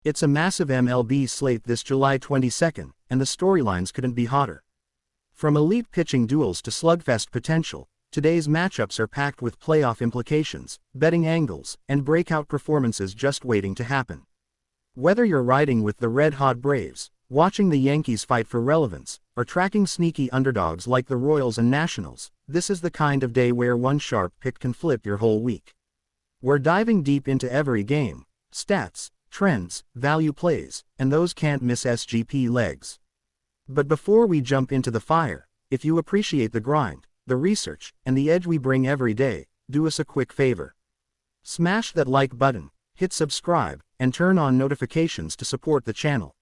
It's a massive MLB slate this July 22nd, and the storylines couldn't be hotter. From elite pitching duels to slugfest potential, today's matchups are packed with playoff implications, betting angles, and breakout performances just waiting to happen. Whether you're riding with the red-hot Braves, watching the Yankees fight for relevance, or tracking sneaky underdogs like the Royals and Nationals, this is the kind of day where one sharp pick can flip your whole week. We're diving deep into every game, stats, trends, value plays, and those can't-miss SGP legs. But before we jump into the fire, if you appreciate the grind, the research, and the edge we bring every day, do us a quick favor. Smash that like button, hit subscribe, and turn on notifications to support the channel.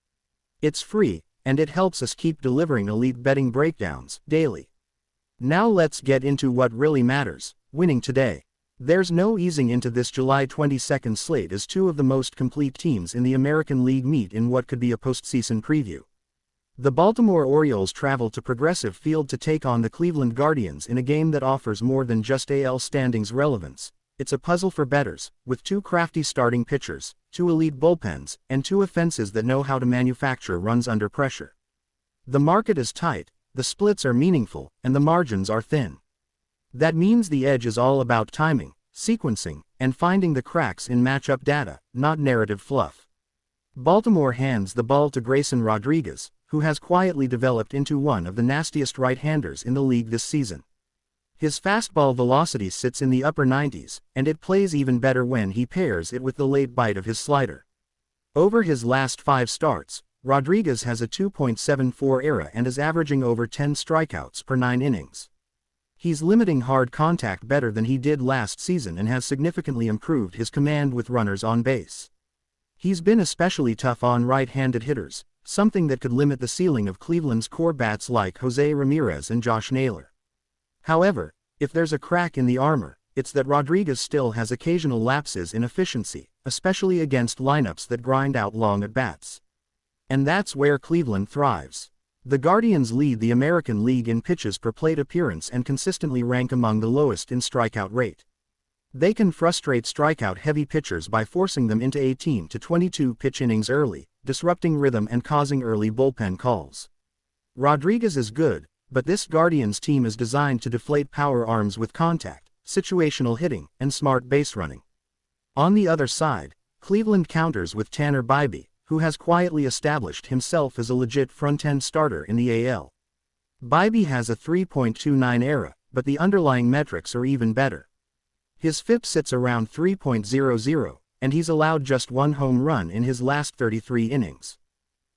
It's free, and it helps us keep delivering elite betting breakdowns daily. Now let's get into what really matters, winning today. There's no easing into this July 22nd slate as two of the most complete teams in the American League meet in what could be a postseason preview. The Baltimore Orioles travel to Progressive Field to take on the Cleveland Guardians in a game that offers more than just AL standings relevance. It's a puzzle for bettors, with two crafty starting pitchers, two elite bullpens, and two offenses that know how to manufacture runs under pressure. The market is tight, the splits are meaningful, and the margins are thin. That means the edge is all about timing, sequencing, and finding the cracks in matchup data, not narrative fluff. Baltimore hands the ball to Grayson Rodriguez, who has quietly developed into one of the nastiest right-handers in the league this season. His fastball velocity sits in the upper 90s, and it plays even better when he pairs it with the late bite of his slider. Over his last 5 starts, Rodriguez has a 2.74 ERA and is averaging over 10 strikeouts per 9 innings. He's limiting hard contact better than he did last season and has significantly improved his command with runners on base. He's been especially tough on right-handed hitters, something that could limit the ceiling of Cleveland's core bats like Jose Ramirez and Josh Naylor. However, if there's a crack in the armor, it's that Rodriguez still has occasional lapses in efficiency, especially against lineups that grind out long at-bats. And that's where Cleveland thrives. The Guardians lead the American League in pitches per plate appearance and consistently rank among the lowest in strikeout rate. They can frustrate strikeout-heavy pitchers by forcing them into 18 to 22 pitch innings early, disrupting rhythm and causing early bullpen calls. Rodriguez is good, but this Guardians team is designed to deflate power arms with contact, situational hitting, and smart base running. On the other side, Cleveland counters with Tanner Bibee, who has quietly established himself as a legit front-end starter in the AL. Bibee has a 3.29 ERA, but the underlying metrics are even better. His FIP sits around 3.00, and he's allowed just 1 home run in his last 33 innings.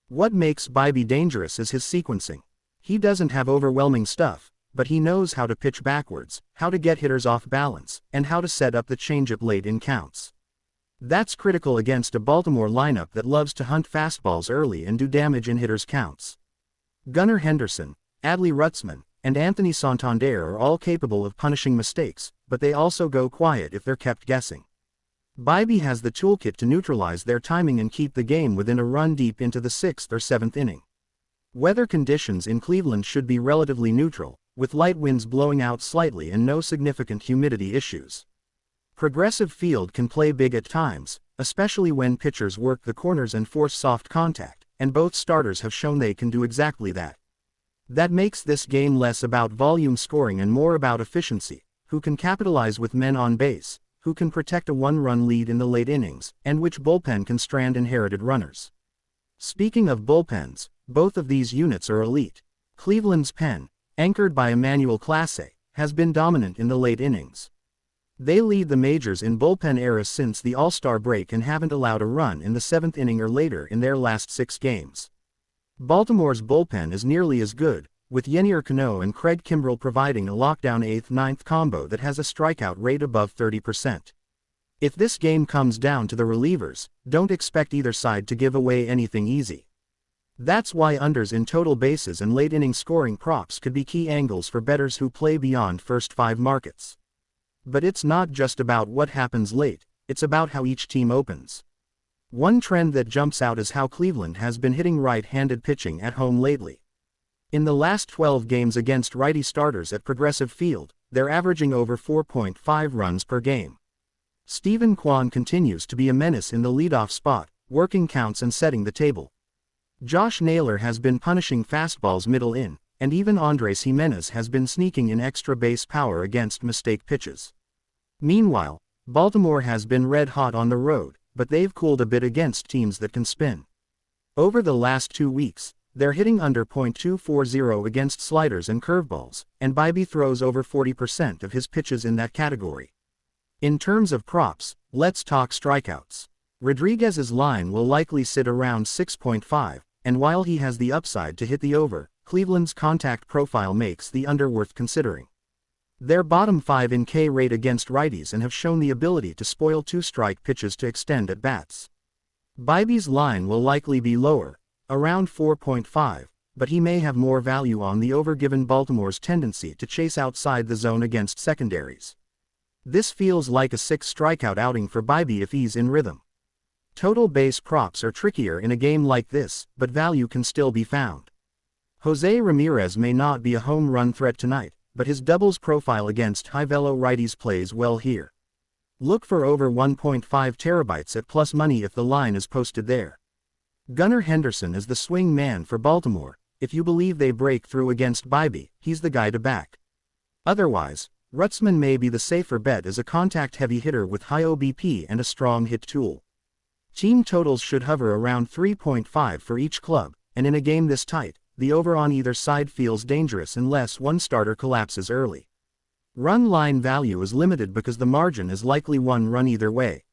What makes Bibee dangerous is his sequencing. He doesn't have overwhelming stuff, but he knows how to pitch backwards, how to get hitters off balance, and how to set up the changeup late in counts. That's critical against a Baltimore lineup that loves to hunt fastballs early and do damage in hitters' counts. Gunnar Henderson, Adley Rutschman, and Anthony Santander are all capable of punishing mistakes, but they also go quiet if they're kept guessing. Bibee has the toolkit to neutralize their timing and keep the game within a run deep into the 6th or 7th inning. Weather conditions in Cleveland should be relatively neutral, with light winds blowing out slightly and no significant humidity issues. Progressive Field can play big at times, especially when pitchers work the corners and force soft contact, and both starters have shown they can do exactly that. That makes this game less about volume scoring and more about efficiency, who can capitalize with men on base, who can protect a 1-run lead in the late innings, and which bullpen can strand inherited runners. Speaking of bullpens, both of these units are elite. Cleveland's pen, anchored by Emmanuel Clase, has been dominant in the late innings. They lead the majors in bullpen eras since the All-Star break and haven't allowed a run in the 7th inning or later in their last 6 games. Baltimore's bullpen is nearly as good, with Yennier Cano and Craig Kimbrell providing a lockdown 8th-9th combo that has a strikeout rate above 30%. If this game comes down to the relievers, don't expect either side to give away anything easy. That's why unders in total bases and late-inning scoring props could be key angles for bettors who play beyond first 5 markets. But it's not just about what happens late, it's about how each team opens. One trend that jumps out is how Cleveland has been hitting right-handed pitching at home lately. In the last 12 games against righty starters at Progressive Field, they're averaging over 4.5 runs per game. Stephen Kwan continues to be a menace in the leadoff spot, working counts and setting the table. Josh Naylor has been punishing fastballs middle in, and even Andres Jimenez has been sneaking in extra base power against mistake pitches. Meanwhile, Baltimore has been red hot on the road, but they've cooled a bit against teams that can spin. Over the last 2 weeks, they're hitting under .240 against sliders and curveballs, and Bibee throws over 40% of his pitches in that category. In terms of props, let's talk strikeouts. Rodriguez's line will likely sit around 6.5, and while he has the upside to hit the over, Cleveland's contact profile makes the under worth considering. They're bottom 5 in K rate against righties and have shown the ability to spoil two-strike pitches to extend at bats. Bibee's line will likely be lower, around 4.5, but he may have more value on the over given Baltimore's tendency to chase outside the zone against secondaries. This feels like a 6-strikeout outing for Bibee if he's in rhythm. Total base props are trickier in a game like this, but value can still be found. Jose Ramirez may not be a home run threat tonight, but his doubles profile against high-velo righties plays well here. Look for over 1.5 terabytes at plus money if the line is posted there. Gunnar Henderson is the swing man for Baltimore. If you believe they break through against Bibee, he's the guy to back. Otherwise, Rutzman may be the safer bet as a contact-heavy hitter with high OBP and a strong hit tool. Team totals should hover around 3.5 for each club, and in a game this tight, the over on either side feels dangerous unless one starter collapses early. Run line value is limited because the margin is likely 1 run either way.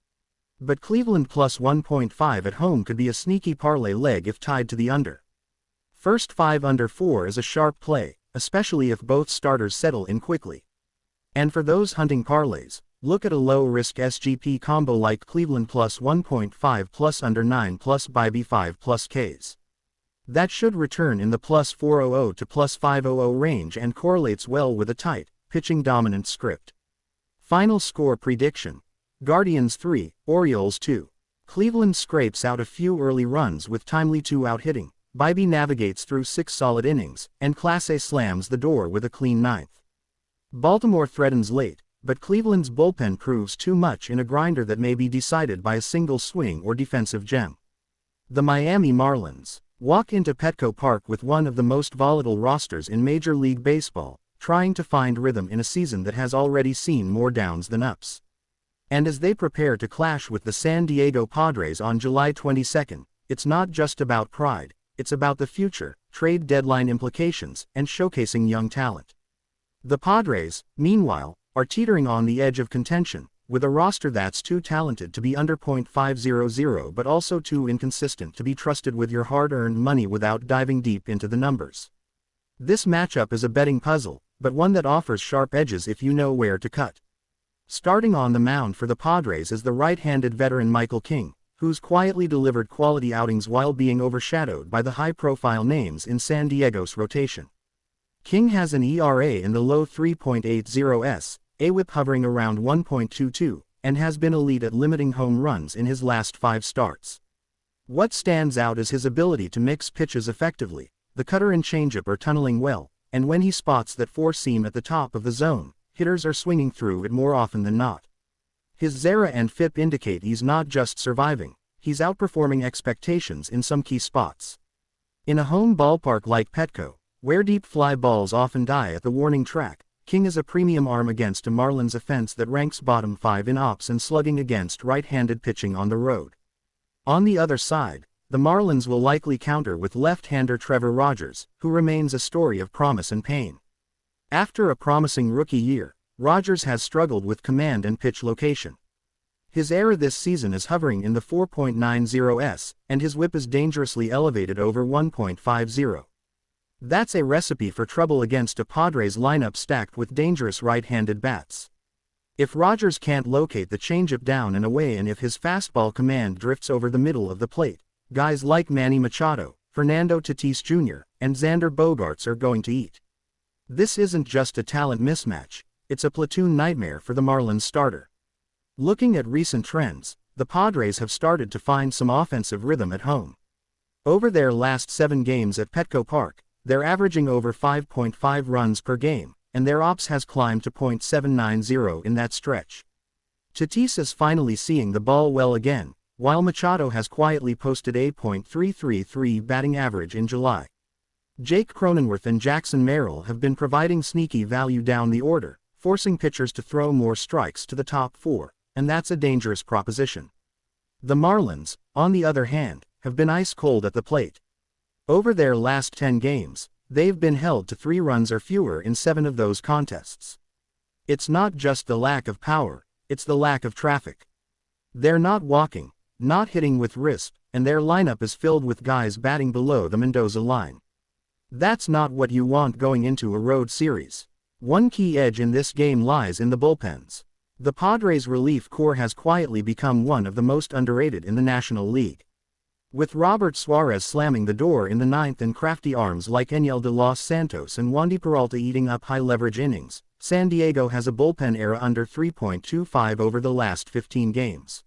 But Cleveland plus 1.5 at home could be a sneaky parlay leg if tied to the under. First 5 under 4 is a sharp play, especially if both starters settle in quickly. And for those hunting parlays, look at a low-risk SGP combo like Cleveland plus 1.5 plus under 9 plus Bibee 5 plus Ks. That should return in the plus 400 to plus 500 range and correlates well with a tight, pitching-dominant script. Final score prediction: Guardians 3, Orioles 2. Cleveland scrapes out a few early runs with timely 2-out hitting, Bibee navigates through 6 solid innings, and Class A slams the door with a clean 9th. Baltimore threatens late, but Cleveland's bullpen proves too much in a grinder that may be decided by a single swing or defensive gem. The Miami Marlins walk into Petco Park with one of the most volatile rosters in Major League Baseball, trying to find rhythm in a season that has already seen more downs than ups. And as they prepare to clash with the San Diego Padres on July 22, it's not just about pride, it's about the future, trade deadline implications, and showcasing young talent. The Padres, meanwhile, are teetering on the edge of contention, with a roster that's too talented to be under .500 but also too inconsistent to be trusted with your hard-earned money without diving deep into the numbers. This matchup is a betting puzzle, but one that offers sharp edges if you know where to cut. Starting on the mound for the Padres is the right-handed veteran Michael King, who's quietly delivered quality outings while being overshadowed by the high-profile names in San Diego's rotation. King has an ERA in the low 3.80s, a WHIP hovering around 1.22, and has been elite at limiting home runs in his last 5 starts. What stands out is his ability to mix pitches effectively. The cutter and changeup are tunneling well, and when he spots that 4-seam at the top of the zone, hitters are swinging through it more often than not. His ZERA and FIP indicate he's not just surviving, he's outperforming expectations in some key spots. In a home ballpark like Petco, where deep fly balls often die at the warning track, King is a premium arm against a Marlins offense that ranks bottom 5 in ops and slugging against right-handed pitching on the road. On the other side, the Marlins will likely counter with left-hander Trevor Rogers, who remains a story of promise and pain. After a promising rookie year, Rogers has struggled with command and pitch location. His ERA this season is hovering in the 4.90s, and his WHIP is dangerously elevated over 1.50. That's a recipe for trouble against a Padres lineup stacked with dangerous right-handed bats. If Rogers can't locate the changeup down and away, and if his fastball command drifts over the middle of the plate, guys like Manny Machado, Fernando Tatis Jr., and Xander Bogaerts are going to eat. This isn't just a talent mismatch, it's a platoon nightmare for the Marlins starter. Looking at recent trends, the Padres have started to find some offensive rhythm at home. Over their last 7 games at Petco Park, they're averaging over 5.5 runs per game, and their ops has climbed to .790 in that stretch. Tatis is finally seeing the ball well again, while Machado has quietly posted a .333 batting average in July. Jake Cronenworth and Jackson Merrill have been providing sneaky value down the order, forcing pitchers to throw more strikes to the top four, and that's a dangerous proposition. The Marlins, on the other hand, have been ice cold at the plate. Over their last 10 games, they've been held to 3 runs or fewer in 7 of those contests. It's not just the lack of power, it's the lack of traffic. They're not walking, not hitting with wrist, and their lineup is filled with guys batting below the Mendoza line. That's not what you want going into a road series. One key edge in this game lies in the bullpens. The Padres' relief corps has quietly become one of the most underrated in the National League. With Robert Suarez slamming the door in the 9th and crafty arms like Enyel de los Santos and Wandy Peralta eating up high-leverage innings, San Diego has a bullpen era under 3.25 over the last 15 games.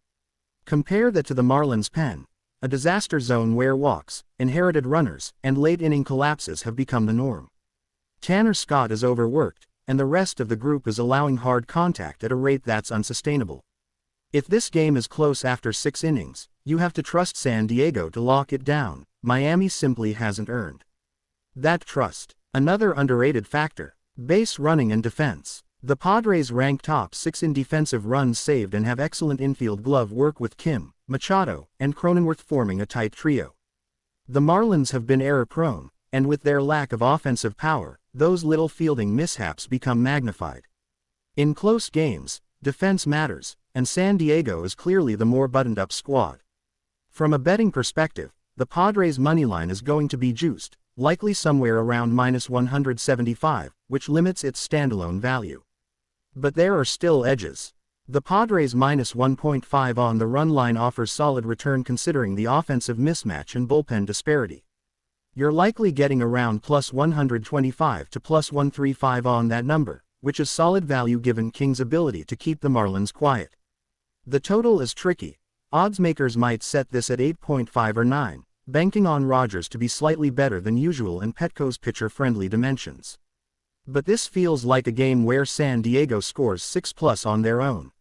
Compare that to the Marlins' pen, a disaster zone where walks, inherited runners, and late-inning collapses have become the norm. Tanner Scott is overworked, and the rest of the group is allowing hard contact at a rate that's unsustainable. If this game is close after 6 innings, you have to trust San Diego to lock it down. Miami simply hasn't earned that trust. Another underrated factor: base running and defense. The Padres rank top 6 in defensive runs saved and have excellent infield glove work with Kim, Machado, and Cronenworth forming a tight trio. The Marlins have been error-prone, and with their lack of offensive power, those little fielding mishaps become magnified. In close games, defense matters, and San Diego is clearly the more buttoned-up squad. From a betting perspective, the Padres' moneyline is going to be juiced, likely somewhere around -175, which limits its standalone value. But there are still edges. The Padres' -1.5 on the run line offers solid return considering the offensive mismatch and bullpen disparity. You're likely getting around +125 to +135 on that number, which is solid value given King's ability to keep the Marlins quiet. The total is tricky. Odds makers might set this at 8.5 or 9, banking on Rogers to be slightly better than usual and Petco's pitcher-friendly dimensions. But this feels like a game where San Diego scores 6+ on their own.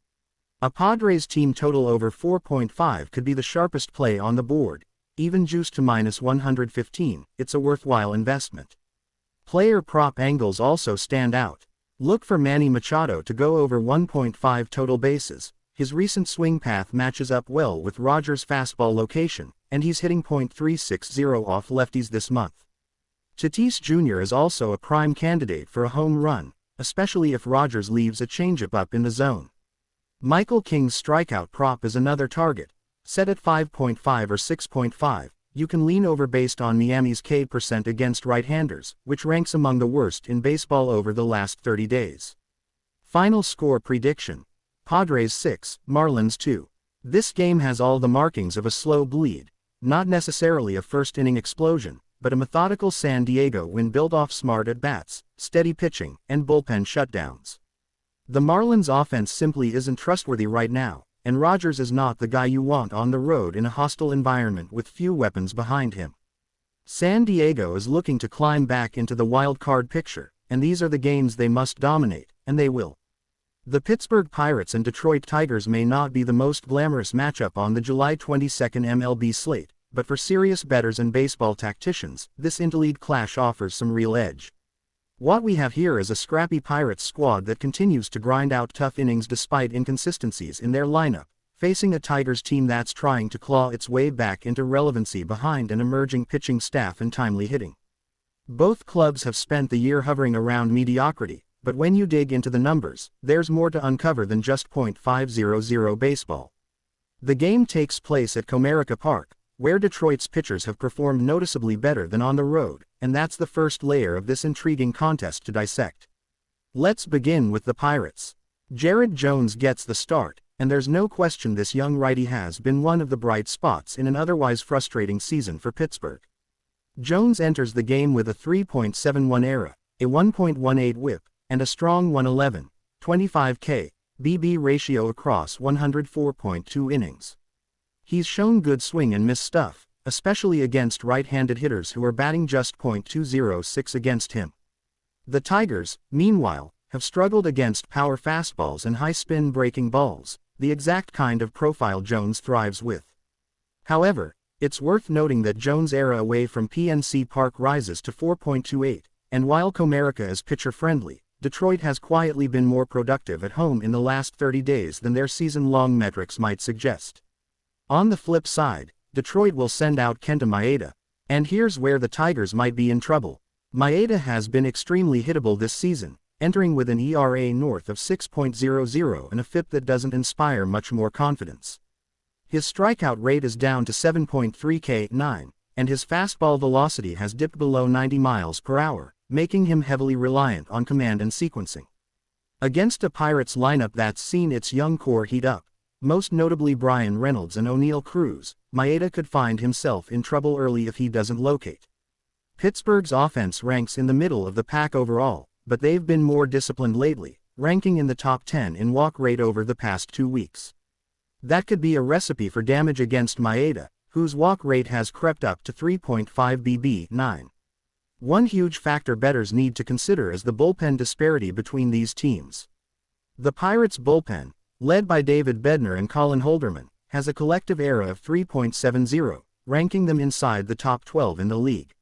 A Padres team total over 4.5 could be the sharpest play on the board, even juiced to -115, it's a worthwhile investment. Player prop angles also stand out. Look for Manny Machado to go over 1.5 total bases. His recent swing path matches up well with Rogers' fastball location, and he's hitting .360 off lefties this month. Tatis Jr. is also a prime candidate for a home run, especially if Rogers leaves a changeup up in the zone. Michael King's strikeout prop is another target. Set at 5.5 or 6.5, you can lean over based on Miami's K% against right-handers, which ranks among the worst in baseball over the last 30 days. Final score prediction: Padres 6, Marlins 2. This game has all the markings of a slow bleed, not necessarily a first-inning explosion, but a methodical San Diego win built off smart at-bats, steady pitching, and bullpen shutdowns. The Marlins' offense simply isn't trustworthy right now, and Rogers is not the guy you want on the road in a hostile environment with few weapons behind him. San Diego is looking to climb back into the wild card picture, and these are the games they must dominate, and they will. The Pittsburgh Pirates and Detroit Tigers may not be the most glamorous matchup on the July 22 MLB slate, but for serious bettors and baseball tacticians, this interleague clash offers some real edge. What we have here is a scrappy Pirates squad that continues to grind out tough innings despite inconsistencies in their lineup, facing a Tigers team that's trying to claw its way back into relevancy behind an emerging pitching staff and timely hitting. Both clubs have spent the year hovering around mediocrity, but when you dig into the numbers, there's more to uncover than just .500 baseball. The game takes place at Comerica Park, where Detroit's pitchers have performed noticeably better than on the road, and that's the first layer of this intriguing contest to dissect. Let's begin with the Pirates. Jared Jones gets the start, and there's no question this young righty has been one of the bright spots in an otherwise frustrating season for Pittsburgh. Jones enters the game with a 3.71 ERA, a 1.18 WHIP, and a strong 111.25 K/BB ratio across 104.2 innings. He's shown good swing and miss stuff, especially against right-handed hitters who are batting just .206 against him. The Tigers, meanwhile, have struggled against power fastballs and high-spin breaking balls, the exact kind of profile Jones thrives with. However, it's worth noting that Jones' era away from PNC Park rises to 4.28, and while Comerica is pitcher-friendly, Detroit has quietly been more productive at home in the last 30 days than their season-long metrics might suggest. On the flip side, Detroit will send out Kenta Maeda, and here's where the Tigers might be in trouble. Maeda has been extremely hittable this season, entering with an ERA north of 6.00 and a FIP that doesn't inspire much more confidence. His strikeout rate is down to 7.3 K9, and his fastball velocity has dipped below 90 miles per hour, making him heavily reliant on command and sequencing. Against a Pirates lineup that's seen its young core heat up, most notably Bryan Reynolds and O'Neill Cruz, Maeda could find himself in trouble early if he doesn't locate. Pittsburgh's offense ranks in the middle of the pack overall, but they've been more disciplined lately, ranking in the top 10 in walk rate over the past 2 weeks. That could be a recipe for damage against Maeda, whose walk rate has crept up to 3.5 BB9. One huge factor bettors need to consider is the bullpen disparity between these teams. The Pirates' bullpen, led by David Bednar and Colin Holderman, has a collective ERA of 3.70, ranking them inside the top 12 in the league.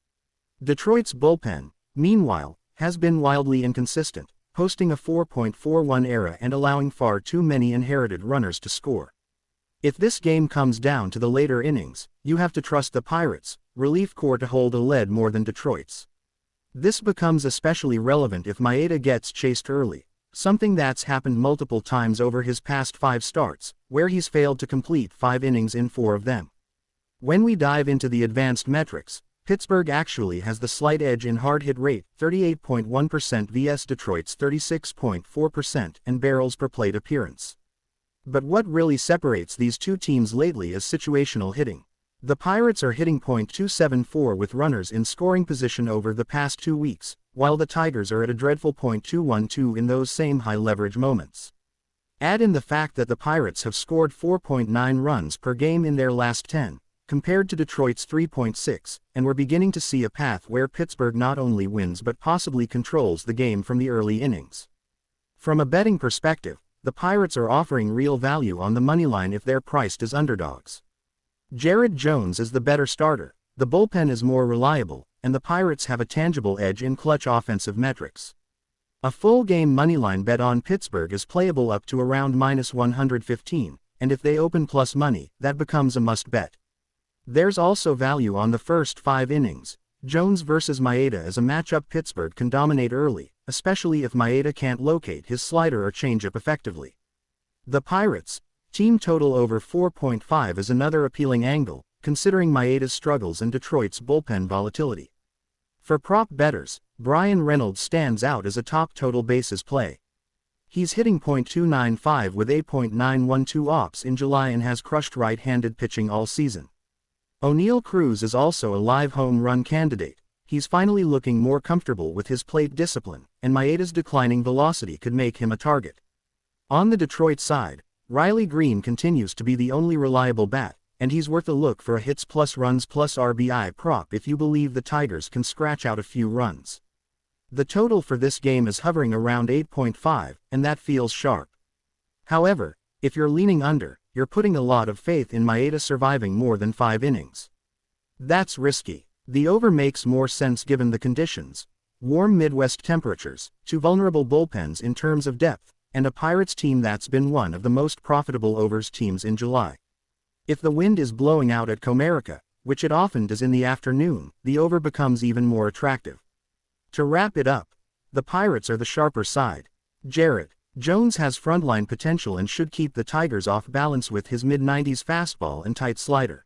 Detroit's bullpen, meanwhile, has been wildly inconsistent, posting a 4.41 ERA and allowing far too many inherited runners to score. If this game comes down to the later innings, you have to trust the Pirates' relief corps to hold a lead more than Detroit's. This becomes especially relevant if Maeda gets chased early, something that's happened multiple times over his past 5 starts, where he's failed to complete 5 innings in 4 of them. When we dive into the advanced metrics, Pittsburgh actually has the slight edge in hard hit rate, 38.1% vs Detroit's 36.4%, and barrels per plate appearance. But what really separates these two teams lately is situational hitting. The Pirates are hitting .274 with runners in scoring position over the past 2 weeks, while the Tigers are at a dreadful .212 in those same high-leverage moments. Add in the fact that the Pirates have scored 4.9 runs per game in their last 10, compared to Detroit's 3.6, and we're beginning to see a path where Pittsburgh not only wins but possibly controls the game from the early innings. From a betting perspective, the Pirates are offering real value on the moneyline if they're priced as underdogs. Jared Jones is the better starter, the bullpen is more reliable, and the Pirates have a tangible edge in clutch offensive metrics. A full-game moneyline bet on Pittsburgh is playable up to around -115, and if they open plus money, that becomes a must-bet. There's also value on the first 5 innings. Jones versus Maeda is a matchup Pittsburgh can dominate early, especially if Maeda can't locate his slider or changeup effectively. The Pirates' team total over 4.5 is another appealing angle, considering Maeda's struggles and Detroit's bullpen volatility. For prop bettors, Bryan Reynolds stands out as a top total bases play. He's hitting .295 with 8.912 ops in July and has crushed right-handed pitching all season. O'Neill Cruz is also a live home run candidate. He's finally looking more comfortable with his plate discipline, and Maeda's declining velocity could make him a target. On the Detroit side, Riley Green continues to be the only reliable bat, and he's worth a look for a hits plus runs plus RBI prop if you believe the Tigers can scratch out a few runs. The total for this game is hovering around 8.5, and that feels sharp. However, if you're leaning under, you're putting a lot of faith in Maeda surviving more than 5 innings. That's risky. The over makes more sense given the conditions: warm Midwest temperatures, 2 vulnerable bullpens in terms of depth, and a Pirates team that's been one of the most profitable overs teams in July. If the wind is blowing out at Comerica, which it often does in the afternoon, the over becomes even more attractive. To wrap it up, the Pirates are the sharper side. Jared Jones has frontline potential and should keep the Tigers off balance with his mid-90s fastball and tight slider.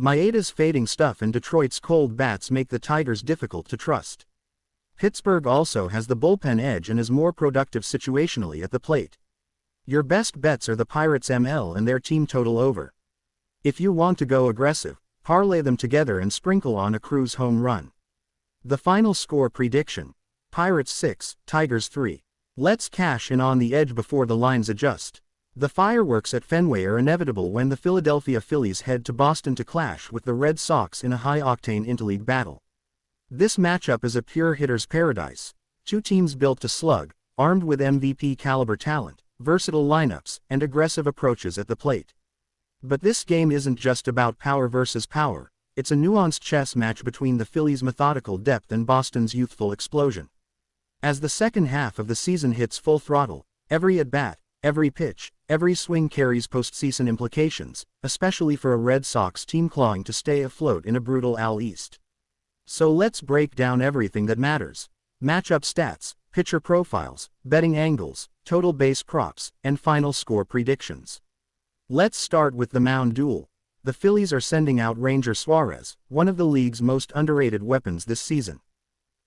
Maeda's fading stuff and Detroit's cold bats make the Tigers difficult to trust. Pittsburgh also has the bullpen edge and is more productive situationally at the plate. Your best bets are the Pirates ML and their team total over. If you want to go aggressive, parlay them together and sprinkle on a Cruz home run. The final score prediction: Pirates 6, Tigers 3. Let's cash in on the edge before the lines adjust. The fireworks at Fenway are inevitable when the Philadelphia Phillies head to Boston to clash with the Red Sox in a high-octane interleague battle. This matchup is a pure hitter's paradise. 2 teams built to slug, armed with MVP-caliber talent, versatile lineups, and aggressive approaches at the plate. But this game isn't just about power versus power, it's a nuanced chess match between the Phillies' methodical depth and Boston's youthful explosion. As the second half of the season hits full throttle, every at-bat, every pitch, every swing carries postseason implications, especially for a Red Sox team clawing to stay afloat in a brutal AL East. So let's break down everything that matters: matchup stats, pitcher profiles, betting angles, total base props, and final score predictions. Let's start with the mound duel. The Phillies are sending out Ranger Suarez, one of the league's most underrated weapons this season.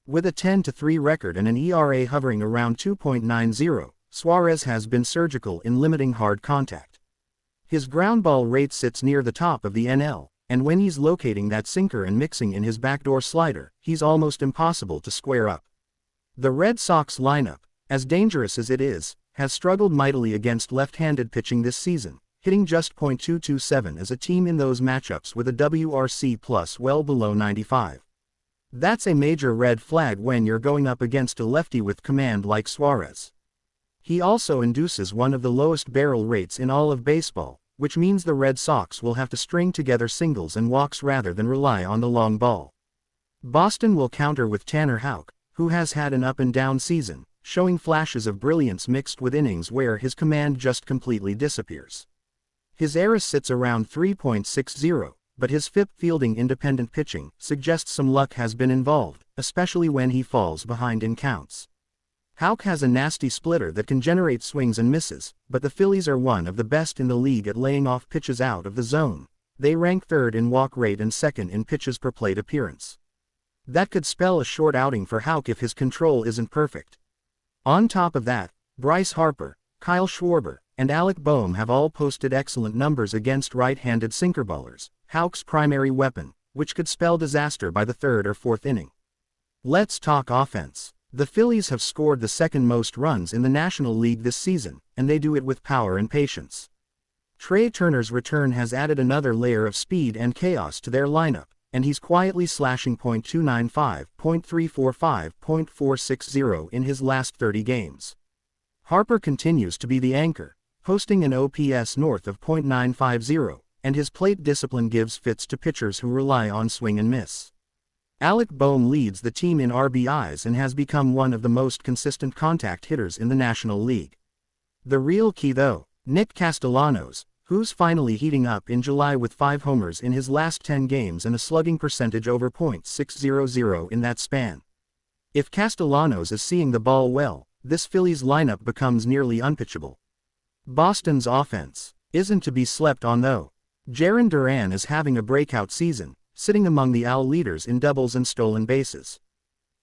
With a 10-3 record and an ERA hovering around 2.90, Suarez has been surgical in limiting hard contact. His ground ball rate sits near the top of the NL, and when he's locating that sinker and mixing in his backdoor slider, he's almost impossible to square up. The Red Sox lineup, as dangerous as it is, has struggled mightily against left-handed pitching this season, hitting just .227 as a team in those matchups with a WRC plus well below 95. That's a major red flag when you're going up against a lefty with command like Suarez. He also induces one of the lowest barrel rates in all of baseball, which means the Red Sox will have to string together singles and walks rather than rely on the long ball. Boston will counter with Tanner Houck, who has had an up-and-down season, showing flashes of brilliance mixed with innings where his command just completely disappears. His ERA sits around 3.60, but his FIP fielding independent pitching suggests some luck has been involved, especially when he falls behind in counts. Houck has a nasty splitter that can generate swings and misses, but the Phillies are one of the best in the league at laying off pitches out of the zone. They rank third in walk rate and second in pitches per plate appearance. That could spell a short outing for Houck if his control isn't perfect. On top of that, Bryce Harper, Kyle Schwarber, and Alec Boehm have all posted excellent numbers against right-handed sinkerballers, Houck's primary weapon, which could spell disaster by the third or fourth inning. Let's talk offense. The Phillies have scored the second most runs in the National League this season, and they do it with power and patience. Trey Turner's return has added another layer of speed and chaos to their lineup, and he's quietly slashing .295, .345, .460 in his last 30 games. Harper continues to be the anchor, posting an OPS north of .950, and his plate discipline gives fits to pitchers who rely on swing and miss. Alec Boehm leads the team in RBIs and has become one of the most consistent contact hitters in the National League. The real key though, Nick Castellanos, who's finally heating up in July with 5 homers in his last 10 games and a slugging percentage over .600 in that span. If Castellanos is seeing the ball well, this Phillies lineup becomes nearly unpitchable. Boston's offense isn't to be slept on though. Jarren Duran is having a breakout season, sitting among the AL leaders in doubles and stolen bases.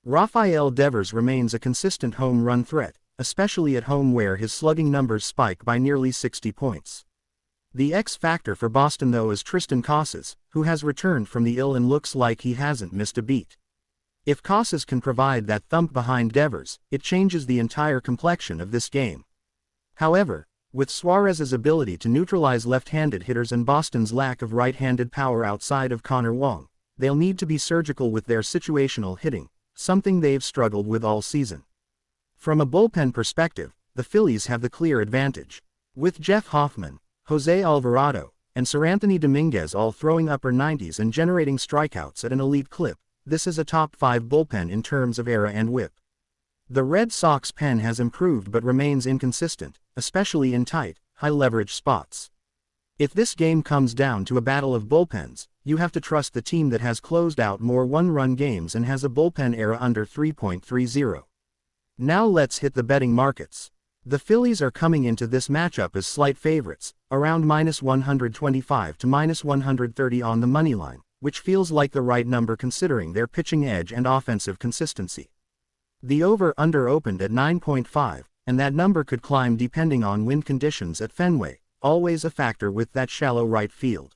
Rafael Devers remains a consistent home run threat, especially at home where his slugging numbers spike by nearly 60 points. The X factor for Boston though is Tristan Casas, who has returned from the ill and looks like he hasn't missed a beat. If Casas can provide that thump behind Devers, it changes the entire complexion of this game. However, with Suarez's ability to neutralize left-handed hitters and Boston's lack of right-handed power outside of Connor Wong, they'll need to be surgical with their situational hitting, something they've struggled with all season. From a bullpen perspective, the Phillies have the clear advantage. With Jeff Hoffman, Jose Alvarado, and Seranthony Dominguez all throwing upper 90s and generating strikeouts at an elite clip, this is a top 5 bullpen in terms of ERA and WHIP. The Red Sox pen has improved but remains inconsistent, especially in tight, high-leverage spots. If this game comes down to a battle of bullpens, you have to trust the team that has closed out more one-run games and has a bullpen ERA under 3.30. Now let's hit the betting markets. The Phillies are coming into this matchup as slight favorites, around -125 to -130 on the money line, which feels like the right number considering their pitching edge and offensive consistency. The over-under opened at 9.5, and that number could climb depending on wind conditions at Fenway, always a factor with that shallow right field.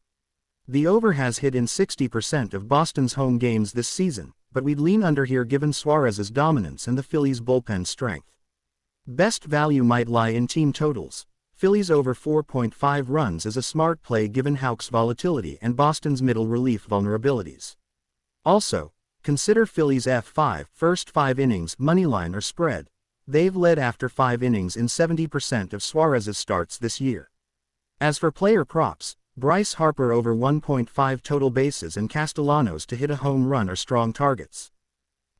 The over has hit in 60% of Boston's home games this season, but we'd lean under here given Suarez's dominance and the Phillies' bullpen strength. Best value might lie in team totals. Phillies over 4.5 runs is a smart play given Houck's volatility and Boston's middle relief vulnerabilities. Also, consider Phillies F5 first 5 innings moneyline or spread. They've led after 5 innings in 70% of Suarez's starts this year. As for player props, Bryce Harper over 1.5 total bases and Castellanos to hit a home run are strong targets.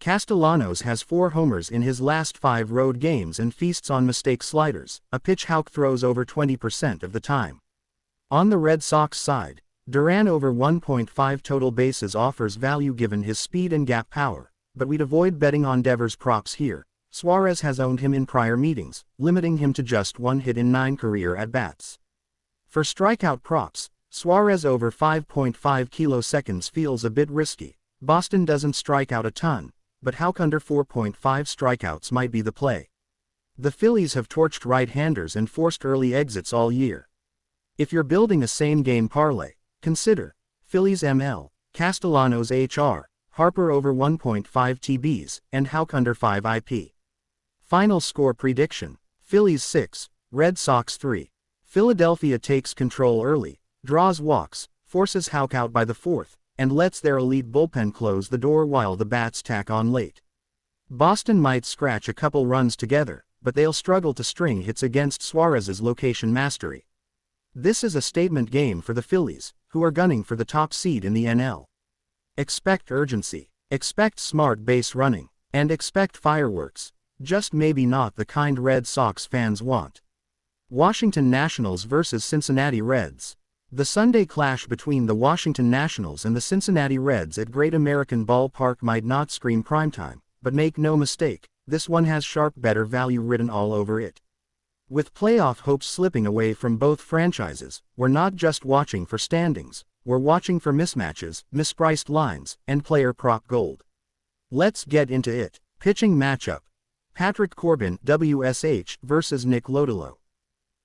Castellanos has 4 homers in his last 5 road games and feasts on mistake sliders, a pitch Houck throws over 20% of the time. On the Red Sox side, Duran over 1.5 total bases offers value given his speed and gap power, but we'd avoid betting on Devers props here. Suarez has owned him in prior meetings, limiting him to just 1 hit in 9 career at-bats. For strikeout props, Suarez over 5.5 kiloseconds feels a bit risky. Boston doesn't strike out a ton, but Houck under 4.5 strikeouts might be the play. The Phillies have torched right-handers and forced early exits all year. If you're building a same-game parlay, consider Phillies ML, Castellanos HR, Harper over 1.5 TBs, and Houck under 5 IP. Final score prediction: Phillies 6, Red Sox 3. Philadelphia takes control early, draws walks, forces Houck out by the 4th, and lets their elite bullpen close the door while the bats tack on late. Boston might scratch a couple runs together, but they'll struggle to string hits against Suarez's location mastery. This is a statement game for the Phillies, who are gunning for the top seed in the NL. Expect urgency, expect smart base running, and expect fireworks, just maybe not the kind Red Sox fans want. Washington Nationals vs. Cincinnati Reds. The Sunday clash between the Washington Nationals and the Cincinnati Reds at Great American Ballpark might not scream primetime, but make no mistake, this one has sharp better value written all over it. With playoff hopes slipping away from both franchises, we're not just watching for standings, we're watching for mismatches, mispriced lines, and player prop gold. Let's get into it. Pitching matchup: Patrick Corbin WSH vs. Nick Lodolo.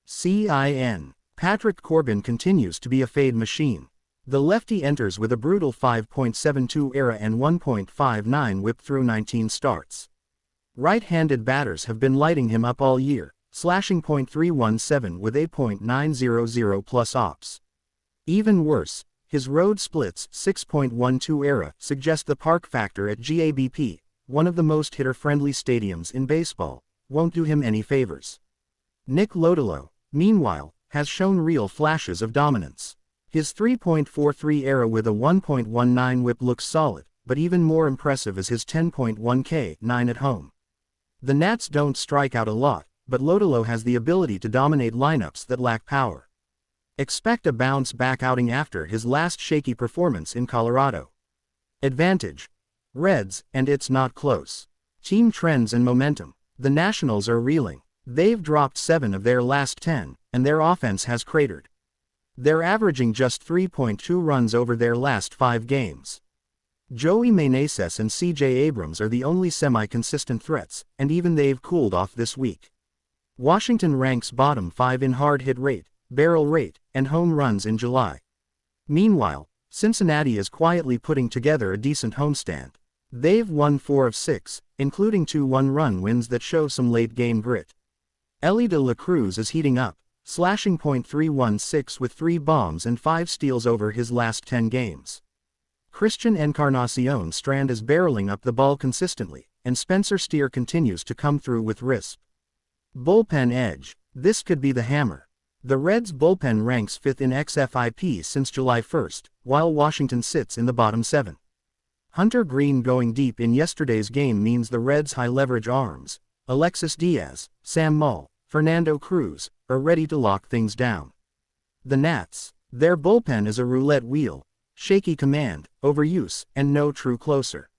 CIN. Patrick Corbin continues to be a fade machine. The lefty enters with a brutal 5.72 ERA and 1.59 WHIP through 19 starts. Right-handed batters have been lighting him up all year, slashing .317 with 8.900 plus ops. Even worse, his road splits 6.12 ERA suggest the park factor at GABP, one of the most hitter-friendly stadiums in baseball, won't do him any favors. Nick Lodolo, meanwhile, has shown real flashes of dominance. His 3.43 ERA with a 1.19 WHIP looks solid, but even more impressive is his 10.1 K9 at home. The Nats don't strike out a lot, but Lodolo has the ability to dominate lineups that lack power. Expect a bounce-back outing after his last shaky performance in Colorado. Advantage: Reds, and it's not close. Team trends and momentum: the Nationals are reeling. They've dropped 7 of their last 10, and their offense has cratered. They're averaging just 3.2 runs over their last 5 games. Joey Meneses and CJ Abrams are the only semi-consistent threats, and even they've cooled off this week. Washington ranks bottom 5 in hard hit rate, barrel rate, and home runs in July. Meanwhile, Cincinnati is quietly putting together a decent homestand. They've won 4 of 6, including 2 one-run wins that show some late-game grit. Elly de la Cruz is heating up, slashing .316 with 3 bombs and 5 steals over his last 10 games. Christian Encarnacion Strand is barreling up the ball consistently, and Spencer Steer continues to come through with risp. Bullpen edge: this could be the hammer. The Reds' bullpen ranks 5th in xFIP since July 1st, while Washington sits in the bottom 7. Hunter Green going deep in yesterday's game means the Reds' high-leverage arms, Alexis Diaz, Sam Mull, Fernando Cruz, are ready to lock things down. The Nats: their bullpen is a roulette wheel, shaky command, overuse, and no true closer.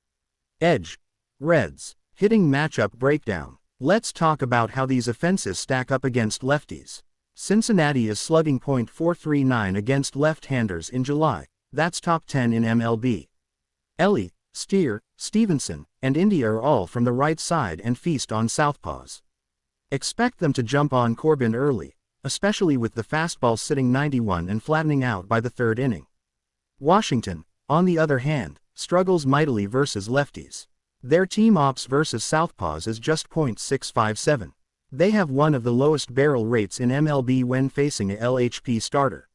Edge: Reds. Hitting matchup breakdown: let's talk about how these offenses stack up against lefties. Cincinnati is slugging .439 against left-handers in July, that's top 10 in MLB. Elly, Steer, Stevenson, and India are all from the right side and feast on southpaws. Expect them to jump on Corbin early, especially with the fastball sitting 91 and flattening out by the 3rd inning. Washington, on the other hand, struggles mightily versus lefties. Their team ops versus southpaws is just .657. They have one of the lowest barrel rates in MLB when facing a LHP starter.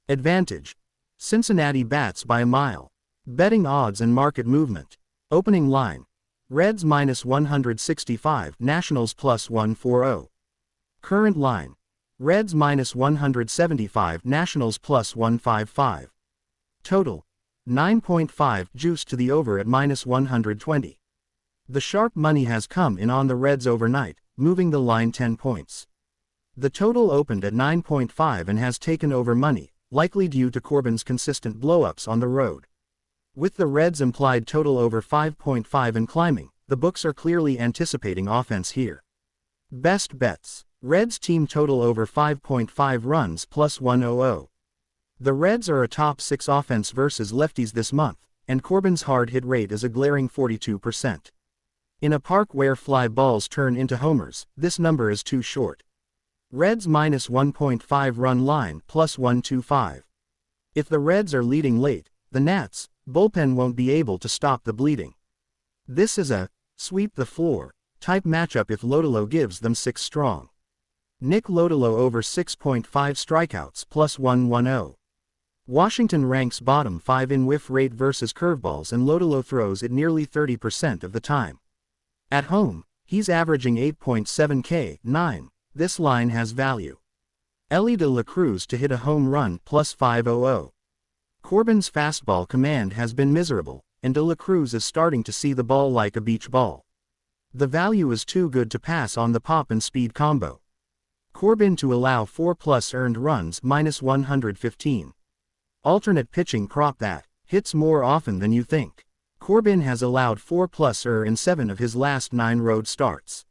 Advantage: Cincinnati bats by a mile. Betting odds and market movement. Opening line: Reds -165, Nationals +140. Current line: Reds -175, Nationals +155. Total 9.5, juice to the over at -120. The sharp money has come in on the Reds overnight, moving the line 10 points. The total opened at 9.5 and has taken over money, likely due to Corbin's consistent blow-ups on the road. With the Reds' implied total over 5.5 and climbing, the books are clearly anticipating offense here. Best bets. Reds team total over 5.5 runs +100. The Reds are a top 6 offense versus lefties this month, and Corbin's hard hit rate is a glaring 42%. In a park where fly balls turn into homers, this number is too short. Reds -1.5 run line +125. If the Reds are leading late, the Nats' bullpen won't be able to stop the bleeding. This is a sweep the floor type matchup if Lodolo gives them 6 strong. Nick Lodolo over 6.5 strikeouts +110. Washington ranks bottom 5 in whiff rate versus curveballs, and Lodolo throws it nearly 30% of the time. At home, he's averaging 8.7 K9. This line has value. Elly de la Cruz to hit a home run +500. Corbin's fastball command has been miserable, and de la Cruz is starting to see the ball like a beach ball. The value is too good to pass on the pop and speed combo. Corbin to allow 4+ earned runs -115. Alternate pitching prop that hits more often than you think. Corbin has allowed 4+ in 7 of his last 9 road starts.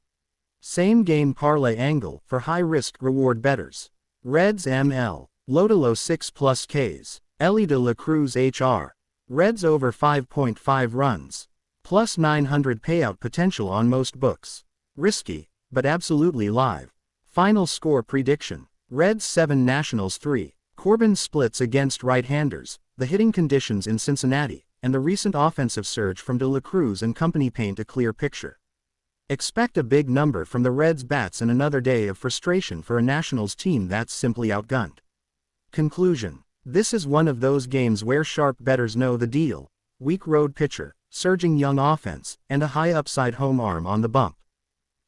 Same game parlay angle for high risk reward bettors. Reds ML. Lodolo 6+ Ks. Elly de la Cruz HR. Reds over 5.5 runs. +900 payout potential on most books. Risky, but absolutely live. Final score prediction. Reds 7, Nationals 3. Corbin splits against right-handers, the hitting conditions in Cincinnati, and the recent offensive surge from de la Cruz and company paint a clear picture. Expect a big number from the Reds bats and another day of frustration for a Nationals team that's simply outgunned. Conclusion. This is one of those games where sharp bettors know the deal. Weak road pitcher, surging young offense, and a high upside home arm on the bump.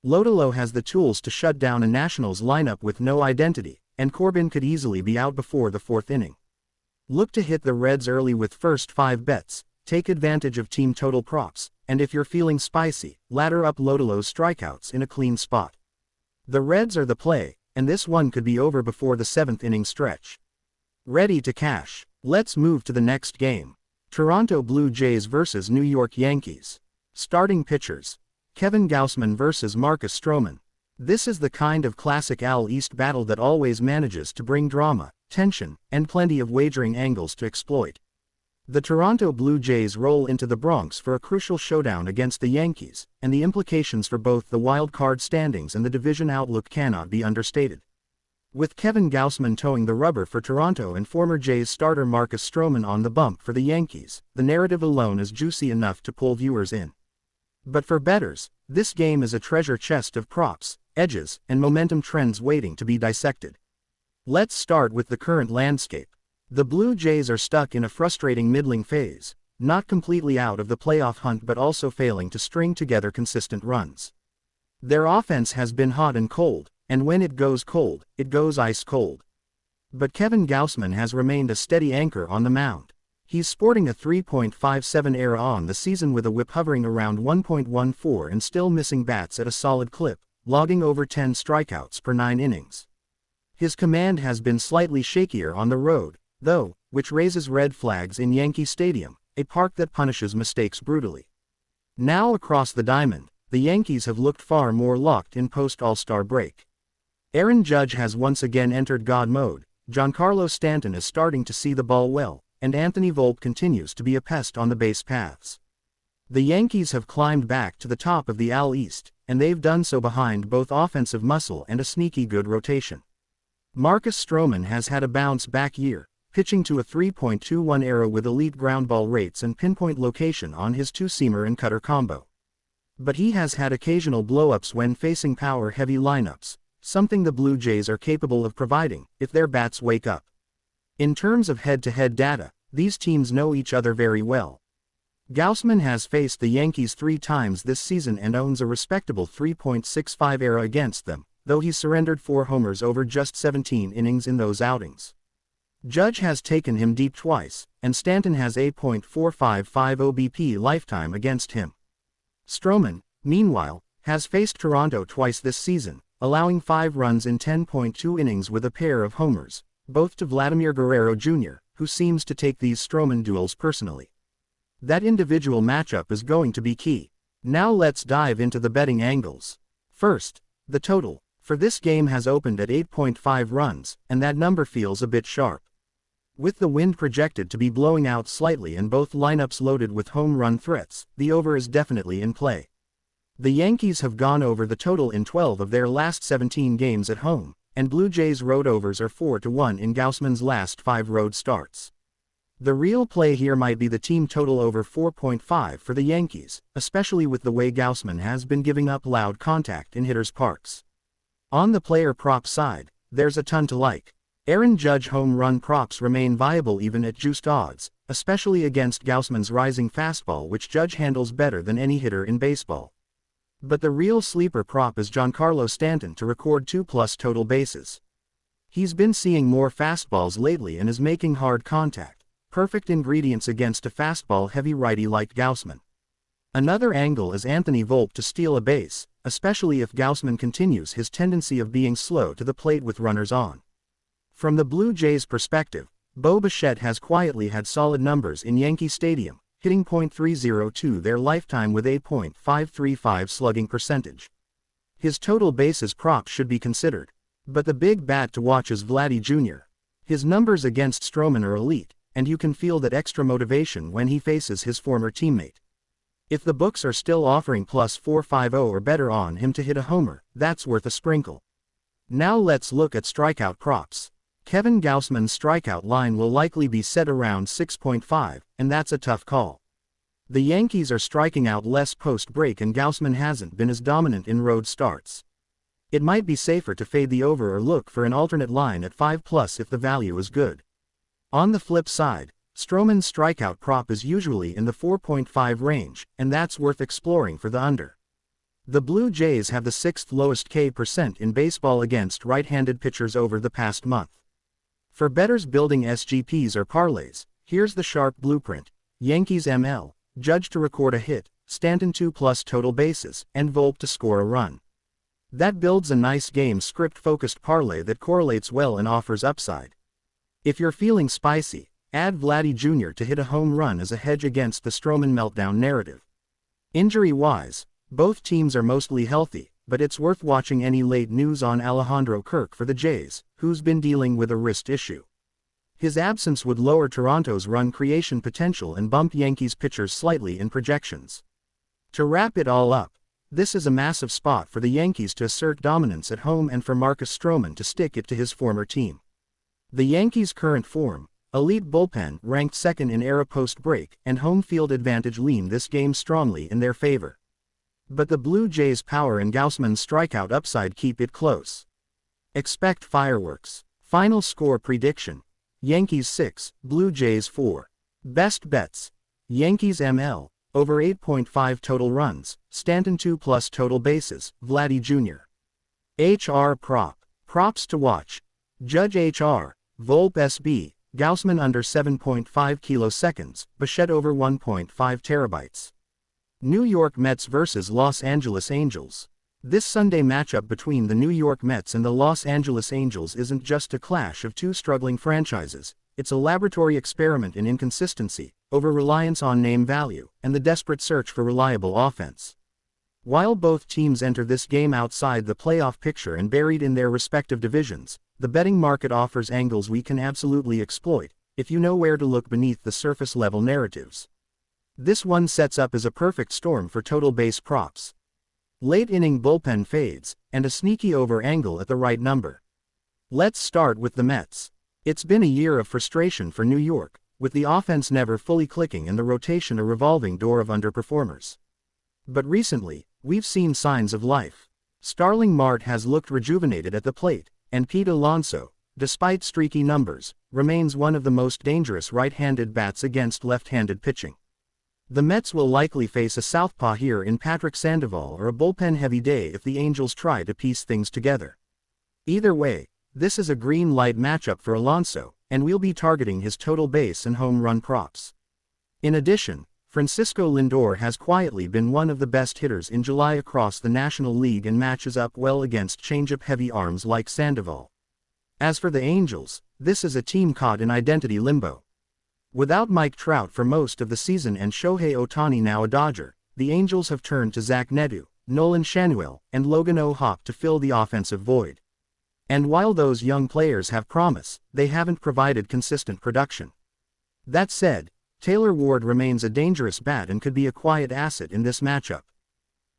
Lodolo has the tools to shut down a Nationals lineup with no identity, and Corbin could easily be out before the 4th inning. Look to hit the Reds early with first 5 bets, take advantage of team total props, and if you're feeling spicy, ladder up Lodolo's strikeouts in a clean spot. The Reds are the play, and this one could be over before the 7th inning stretch. Ready to cash. Let's move to the next game. Toronto Blue Jays vs New York Yankees. Starting pitchers. Kevin Gausman vs Marcus Stroman. This is the kind of classic AL East battle that always manages to bring drama, tension, and plenty of wagering angles to exploit. The Toronto Blue Jays roll into the Bronx for a crucial showdown against the Yankees, and the implications for both the wild card standings and the division outlook cannot be understated. With Kevin Gausman towing the rubber for Toronto and former Jays starter Marcus Stroman on the bump for the Yankees, the narrative alone is juicy enough to pull viewers in. But for bettors, this game is a treasure chest of props, edges, and momentum trends waiting to be dissected. Let's start with the current landscape. The Blue Jays are stuck in a frustrating middling phase, not completely out of the playoff hunt but also failing to string together consistent runs. Their offense has been hot and cold, and when it goes cold, it goes ice cold. But Kevin Gausman has remained a steady anchor on the mound. He's sporting a 3.57 ERA on the season with a whip hovering around 1.14 and still missing bats at a solid clip, logging over 10 strikeouts per 9 innings. His command has been slightly shakier on the road, though, which raises red flags in Yankee Stadium, a park that punishes mistakes brutally. Now across the diamond, the Yankees have looked far more locked in post-All-Star break. Aaron Judge has once again entered God mode, Giancarlo Stanton is starting to see the ball well, and Anthony Volpe continues to be a pest on the base paths. The Yankees have climbed back to the top of the AL East, and they've done so behind both offensive muscle and a sneaky good rotation. Marcus Stroman has had a bounce-back year, pitching to a 3.21 ERA with elite ground ball rates and pinpoint location on his two-seamer and cutter combo. But he has had occasional blow-ups when facing power-heavy lineups, something the Blue Jays are capable of providing if their bats wake up. In terms of head-to-head data, these teams know each other very well. Gausman has faced the Yankees 3 times this season and owns a respectable 3.65 ERA against them, though he surrendered 4 homers over just 17 innings in those outings. Judge has taken him deep twice, and Stanton has a .455 OBP lifetime against him. Stroman, meanwhile, has faced Toronto twice this season, allowing 5 runs in 10.2 innings with a pair of homers, both to Vladimir Guerrero Jr., who seems to take these Stroman duels personally. That individual matchup is going to be key. Now let's dive into the betting angles. First, the total for this game has opened at 8.5 runs, and that number feels a bit sharp. With the wind projected to be blowing out slightly and both lineups loaded with home run threats, the over is definitely in play. The Yankees have gone over the total in 12 of their last 17 games at home, and Blue Jays' road overs are 4-1 in Gausman's last 5 road starts. The real play here might be the team total over 4.5 for the Yankees, especially with the way Gausman has been giving up loud contact in hitters' parks. On the player prop side, there's a ton to like. Aaron Judge home run props remain viable even at juiced odds, especially against Gausman's rising fastball, which Judge handles better than any hitter in baseball. But the real sleeper prop is Giancarlo Stanton to record 2+ total bases. He's been seeing more fastballs lately and is making hard contact, perfect ingredients against a fastball-heavy righty like Gausman. Another angle is Anthony Volpe to steal a base, especially if Gausman continues his tendency of being slow to the plate with runners on. From the Blue Jays' perspective, Bo Bichette has quietly had solid numbers in Yankee Stadium, hitting .302 their lifetime with a .535 slugging percentage. His total bases prop should be considered. But the big bat to watch is Vladdy Jr. His numbers against Stroman are elite, and you can feel that extra motivation when he faces his former teammate. If the books are still offering +450 or better on him to hit a homer, that's worth a sprinkle. Now let's look at strikeout props. Kevin Gausman's strikeout line will likely be set around 6.5, and that's a tough call. The Yankees are striking out less post-break and Gausman hasn't been as dominant in road starts. It might be safer to fade the over or look for an alternate line at 5+ if the value is good. On the flip side, Stroman's strikeout prop is usually in the 4.5 range, and that's worth exploring for the under. The Blue Jays have the 6th lowest K% in baseball against right-handed pitchers over the past month. For bettors building SGPs or parlays, here's the sharp blueprint. Yankees ML, Judge to record a hit, Stanton 2+ total bases, and Volpe to score a run. That builds a nice game script-focused parlay that correlates well and offers upside. If you're feeling spicy, add Vladdy Jr. to hit a home run as a hedge against the Stroman meltdown narrative. Injury-wise, both teams are mostly healthy, but it's worth watching any late news on Alejandro Kirk for the Jays, who's been dealing with a wrist issue. His absence would lower Toronto's run creation potential and bump Yankees pitchers slightly in projections. To wrap it all up, this is a massive spot for the Yankees to assert dominance at home and for Marcus Stroman to stick it to his former team. The Yankees' current form, elite bullpen ranked second in ERA post-break, and home field advantage lean this game strongly in their favor. But the Blue Jays' power and Gausman's strikeout upside keep it close. Expect fireworks. Final score prediction: Yankees 6, Blue Jays 4. Best bets: Yankees ML, over 8.5 total runs, Stanton 2+ total bases, Vladdy Jr. HR prop. Props to watch: Judge HR, Volpe SB, Gausman under 7.5 kiloseconds, Bichette over 1.5 terabytes. New York Mets vs. Los Angeles Angels. This Sunday matchup between the New York Mets and the Los Angeles Angels isn't just a clash of two struggling franchises, it's a laboratory experiment in inconsistency, over-reliance on name value, and the desperate search for reliable offense. While both teams enter this game outside the playoff picture and buried in their respective divisions, the betting market offers angles we can absolutely exploit, if you know where to look beneath the surface-level narratives. This one sets up as a perfect storm for total base props. Late-inning bullpen fades, and a sneaky over angle at the right number. Let's start with the Mets. It's been a year of frustration for New York, with the offense never fully clicking and the rotation a revolving door of underperformers. But recently, we've seen signs of life. Starling Marte has looked rejuvenated at the plate, and Pete Alonso, despite streaky numbers, remains one of the most dangerous right-handed bats against left-handed pitching. The Mets will likely face a southpaw here in Patrick Sandoval or a bullpen-heavy day if the Angels try to piece things together. Either way, this is a green light matchup for Alonso, and we'll be targeting his total base and home run props. In addition, Francisco Lindor has quietly been one of the best hitters in July across the National League and matches up well against changeup-heavy arms like Sandoval. As for the Angels, this is a team caught in identity limbo. Without Mike Trout for most of the season and Shohei Ohtani now a Dodger, the Angels have turned to Zach Neto, Nolan Schanuel, and Logan O'Hoppe to fill the offensive void. And while those young players have promise, they haven't provided consistent production. That said, Taylor Ward remains a dangerous bat and could be a quiet asset in this matchup.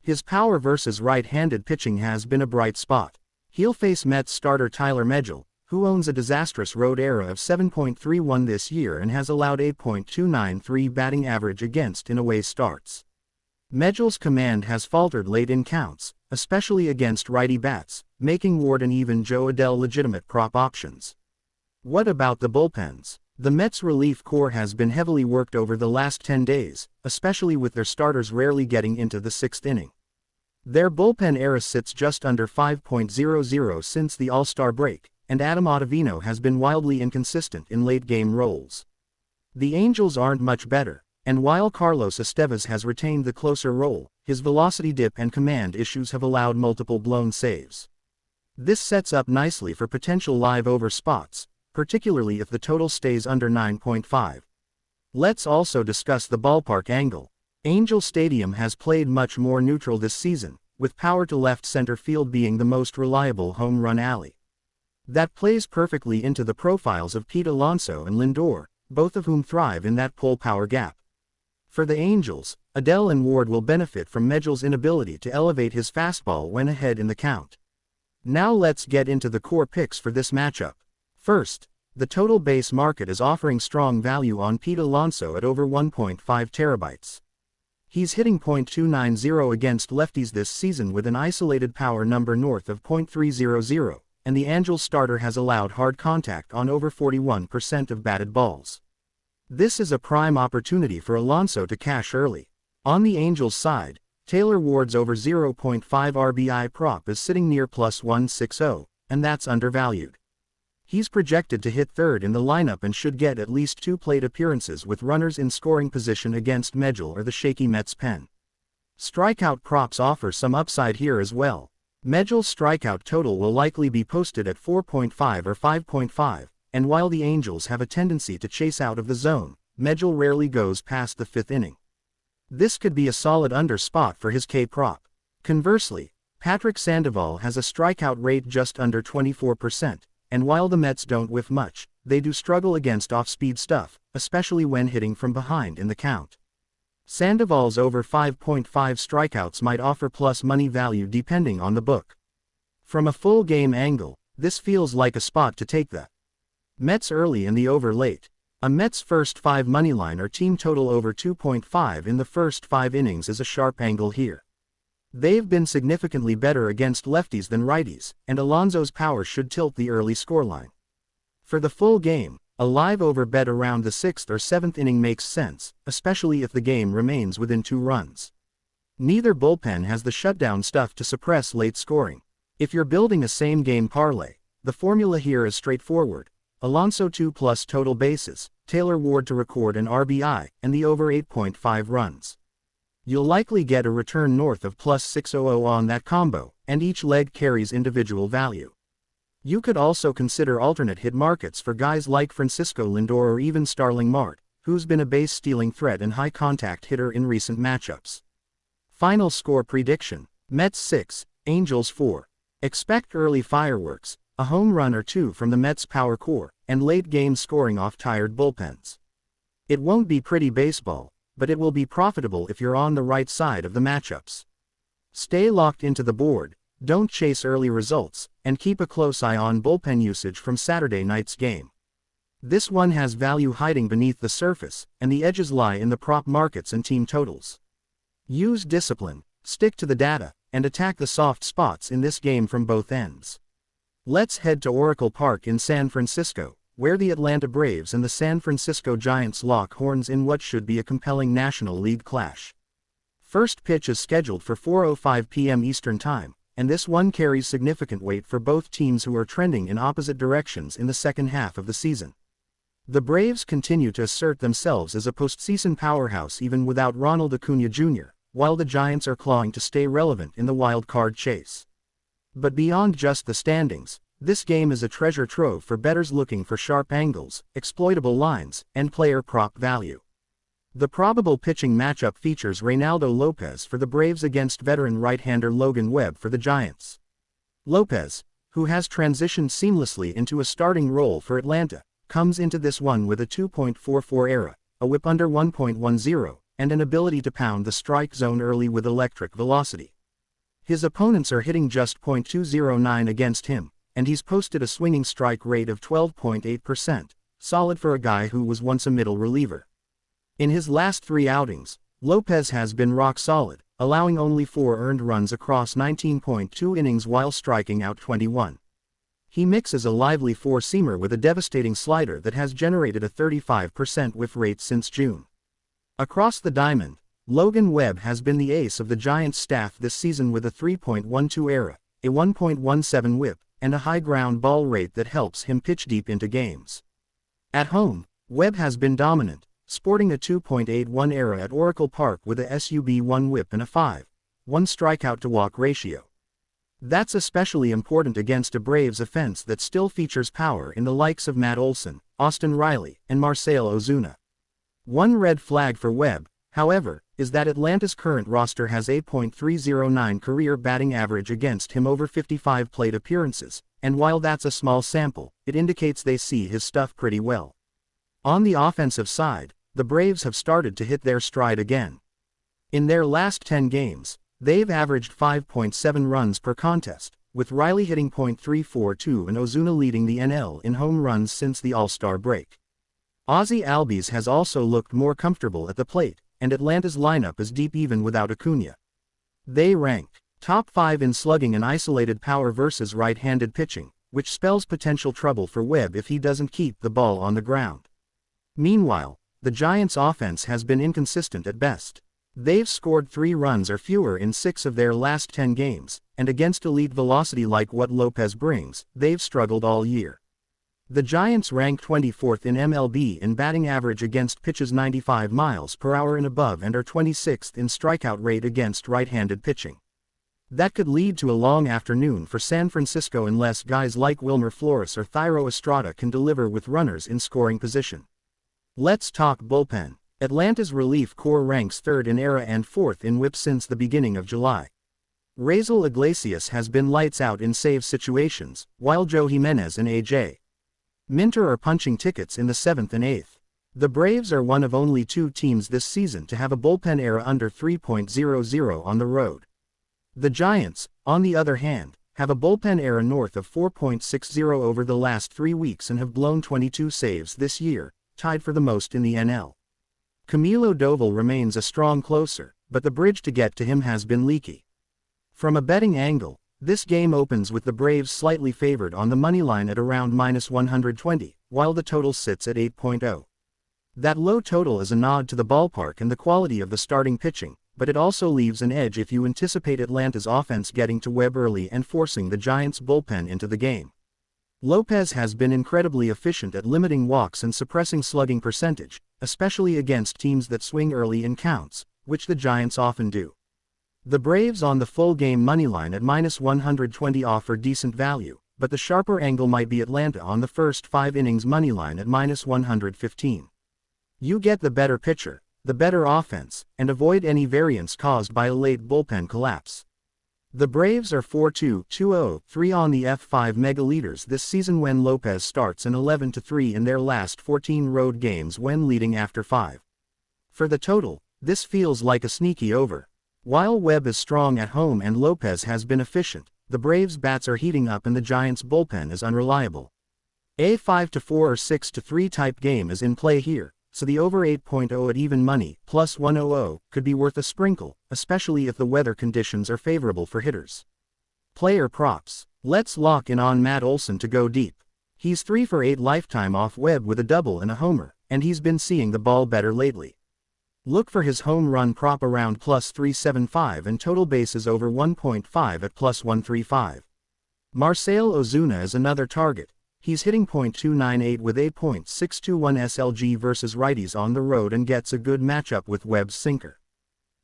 His power versus right-handed pitching has been a bright spot. He'll face Mets starter Tyler Megill, who owns a disastrous road ERA of 7.31 this year and has allowed 8.293 batting average against in away starts. Megill's command has faltered late in counts, especially against righty bats, making Ward and even Joe Adell legitimate prop options. What about the bullpens? The Mets' relief corps has been heavily worked over the last 10 days, especially with their starters rarely getting into the 6th inning. Their bullpen ERA sits just under 5.00 since the All-Star break, and Adam Ottavino has been wildly inconsistent in late-game roles. The Angels aren't much better, and while Carlos Estevez has retained the closer role, his velocity dip and command issues have allowed multiple blown saves. This sets up nicely for potential live over spots, particularly if the total stays under 9.5. Let's also discuss the ballpark angle. Angel Stadium has played much more neutral this season, with power to left center field being the most reliable home run alley. That plays perfectly into the profiles of Pete Alonso and Lindor, both of whom thrive in that pull power gap. For the Angels, Adell and Ward will benefit from Megill's inability to elevate his fastball when ahead in the count. Now let's get into the core picks for this matchup. First, the total base market is offering strong value on Pete Alonso at over 1.5 terabytes. He's hitting .290 against lefties this season with an isolated power number north of .300, and the Angels starter has allowed hard contact on over 41% of batted balls. This is a prime opportunity for Alonso to cash early. On the Angels side, Taylor Ward's over 0.5 RBI prop is sitting near plus 160, and that's undervalued. He's projected to hit third in the lineup and should get at least 2 plate appearances with runners in scoring position against Megill or the shaky Mets pen. Strikeout props offer some upside here as well. Megill's strikeout total will likely be posted at 4.5 or 5.5, and while the Angels have a tendency to chase out of the zone, Megill rarely goes past the 5th inning. This could be a solid under spot for his K prop. Conversely, Patrick Sandoval has a strikeout rate just under 24%. And while the Mets don't whiff much, they do struggle against off-speed stuff, especially when hitting from behind in the count. Sandoval's over 5.5 strikeouts might offer plus money value depending on the book. From a full game angle, this feels like a spot to take the Mets early and the over late. A Mets first 5 moneyline or team total over 2.5 in the first 5 innings is a sharp angle here. They've been significantly better against lefties than righties, and Alonso's power should tilt the early scoreline. For the full game, a live over bet around the 6th or 7th inning makes sense, especially if the game remains within 2 runs. Neither bullpen has the shutdown stuff to suppress late scoring. If you're building a same-game parlay, the formula here is straightforward. Alonso 2+ total bases, Taylor Ward to record an RBI, and the over 8.5 runs. You'll likely get a return north of plus 600 on that combo, and each leg carries individual value. You could also consider alternate hit markets for guys like Francisco Lindor or even Starling Marte, who's been a base-stealing threat and high-contact hitter in recent matchups. Final score prediction: Mets 6, Angels 4. Expect early fireworks, a home run or 2 from the Mets' power core, and late-game scoring off tired bullpens. It won't be pretty baseball, but it will be profitable if you're on the right side of the matchups. Stay locked into the board, don't chase early results, and keep a close eye on bullpen usage from Saturday night's game. This one has value hiding beneath the surface, and the edges lie in the prop markets and team totals. Use discipline, stick to the data, and attack the soft spots in this game from both ends. Let's head to Oracle Park in San Francisco, where the Atlanta Braves and the San Francisco Giants lock horns in what should be a compelling National League clash. First pitch is scheduled for 4:05 p.m. Eastern Time, and this one carries significant weight for both teams who are trending in opposite directions in the second half of the season. The Braves continue to assert themselves as a postseason powerhouse even without Ronald Acuna Jr., while the Giants are clawing to stay relevant in the wild card chase. But beyond just the standings, this game is a treasure trove for bettors looking for sharp angles, exploitable lines, and player prop value. The probable pitching matchup features Reynaldo Lopez for the Braves against veteran right-hander Logan Webb for the Giants. Lopez, who has transitioned seamlessly into a starting role for Atlanta, comes into this one with a 2.44 ERA, a whip under 1.10, and an ability to pound the strike zone early with electric velocity. His opponents are hitting just .209 against him, and he's posted a swinging strike rate of 12.8%, solid for a guy who was once a middle reliever. In his last 3 outings, Lopez has been rock solid, allowing only 4 earned runs across 19.2 innings while striking out 21. He mixes a lively four-seamer with a devastating slider that has generated a 35% whiff rate since June. Across the diamond, Logan Webb has been the ace of the Giants staff this season with a 3.12 ERA, a 1.17 whip, and a high ground ball rate that helps him pitch deep into games. At home, Webb has been dominant, sporting a 2.81 ERA at Oracle Park with a sub-1 whip and a 5.1 strikeout-to-walk ratio. That's especially important against a Braves offense that still features power in the likes of Matt Olson, Austin Riley, and Marcell Ozuna. One red flag for Webb, however, is that Atlanta's current roster has a .309 career batting average against him over 55 plate appearances, and while that's a small sample, it indicates they see his stuff pretty well. On the offensive side, the Braves have started to hit their stride again. In their last 10 games, they've averaged 5.7 runs per contest, with Riley hitting .342 and Ozuna leading the NL in home runs since the All-Star break. Ozzy Albies has also looked more comfortable at the plate, and Atlanta's lineup is deep even without Acuna. They rank top 5 in slugging and isolated power versus right-handed pitching, which spells potential trouble for Webb if he doesn't keep the ball on the ground. Meanwhile, the Giants' offense has been inconsistent at best. They've scored 3 runs or fewer in 6 of their last 10 games, and against elite velocity like what Lopez brings, they've struggled all year. The Giants rank 24th in MLB in batting average against pitches 95 miles per hour and above and are 26th in strikeout rate against right-handed pitching. That could lead to a long afternoon for San Francisco unless guys like Wilmer Flores or Thairo Estrada can deliver with runners in scoring position. Let's talk bullpen. Atlanta's relief corps ranks 3rd in ERA and 4th in WHIP since the beginning of July. Raisel Iglesias has been lights out in save situations, while Joe Jimenez and A.J. Minter are punching tickets in the 7th and 8th. The Braves are one of only 2 teams this season to have a bullpen ERA under 3.00 on the road. The Giants, on the other hand, have a bullpen ERA north of 4.60 over the last 3 weeks and have blown 22 saves this year, tied for the most in the NL. Camilo Doval remains a strong closer, but the bridge to get to him has been leaky. From a betting angle, this game opens with the Braves slightly favored on the money line at around -120, while the total sits at 8.0. That low total is a nod to the ballpark and the quality of the starting pitching, but it also leaves an edge if you anticipate Atlanta's offense getting to Webb early and forcing the Giants' bullpen into the game. Lopez has been incredibly efficient at limiting walks and suppressing slugging percentage, especially against teams that swing early in counts, which the Giants often do. The Braves on the full game moneyline at -120 offer decent value, but the sharper angle might be Atlanta on the first 5 innings moneyline at -115. You get the better pitcher, the better offense, and avoid any variance caused by a late bullpen collapse. The Braves are 4-2-2-0-3 on the F5 mega leaders this season when Lopez starts an 11-3 in their last 14 road games when leading after 5. For the total, this feels like a sneaky over. While Webb is strong at home and Lopez has been efficient, the Braves' bats are heating up and the Giants' bullpen is unreliable. A 5-4 or 6-3 type game is in play here, so the over 8.0 at even money, plus 100, could be worth a sprinkle, especially if the weather conditions are favorable for hitters. Player props. Let's lock in on Matt Olson to go deep. He's 3 for 8 lifetime off Webb with a double and a homer, and he's been seeing the ball better lately. Look for his home run prop around +375 and total bases over 1.5 at +135. Marcell Ozuna is another target. He's hitting .298 with a .621 SLG versus righties on the road and gets a good matchup with Webb's sinker.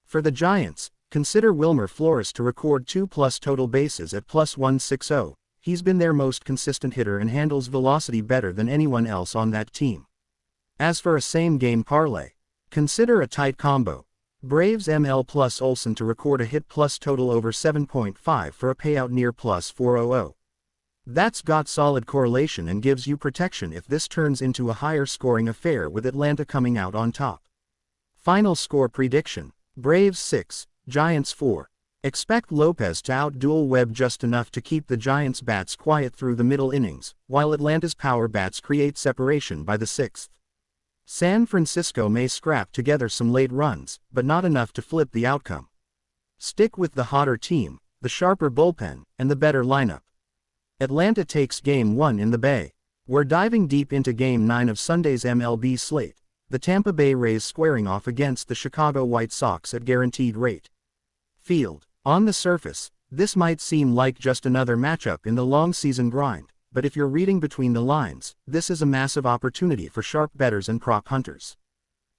For the Giants, consider Wilmer Flores to record 2+ total bases at +160. He's been their most consistent hitter and handles velocity better than anyone else on that team. As for a same-game parlay, consider a tight combo. Braves ML plus Olsen to record a hit plus total over 7.5 for a payout near +400. That's got solid correlation and gives you protection if this turns into a higher scoring affair with Atlanta coming out on top. Final score prediction: Braves 6, Giants 4. Expect Lopez to outduel Webb just enough to keep the Giants' bats quiet through the middle innings, while Atlanta's power bats create separation by the 6th. San Francisco may scrap together some late runs, but not enough to flip the outcome. Stick with the hotter team, the sharper bullpen, and the better lineup. Atlanta takes Game 1 in the Bay. We're diving deep into Game 9 of Sunday's MLB slate, the Tampa Bay Rays squaring off against the Chicago White Sox at guaranteed rate. Field. On the surface, this might seem like just another matchup in the long season grind, but if you're reading between the lines, this is a massive opportunity for sharp bettors and prop hunters.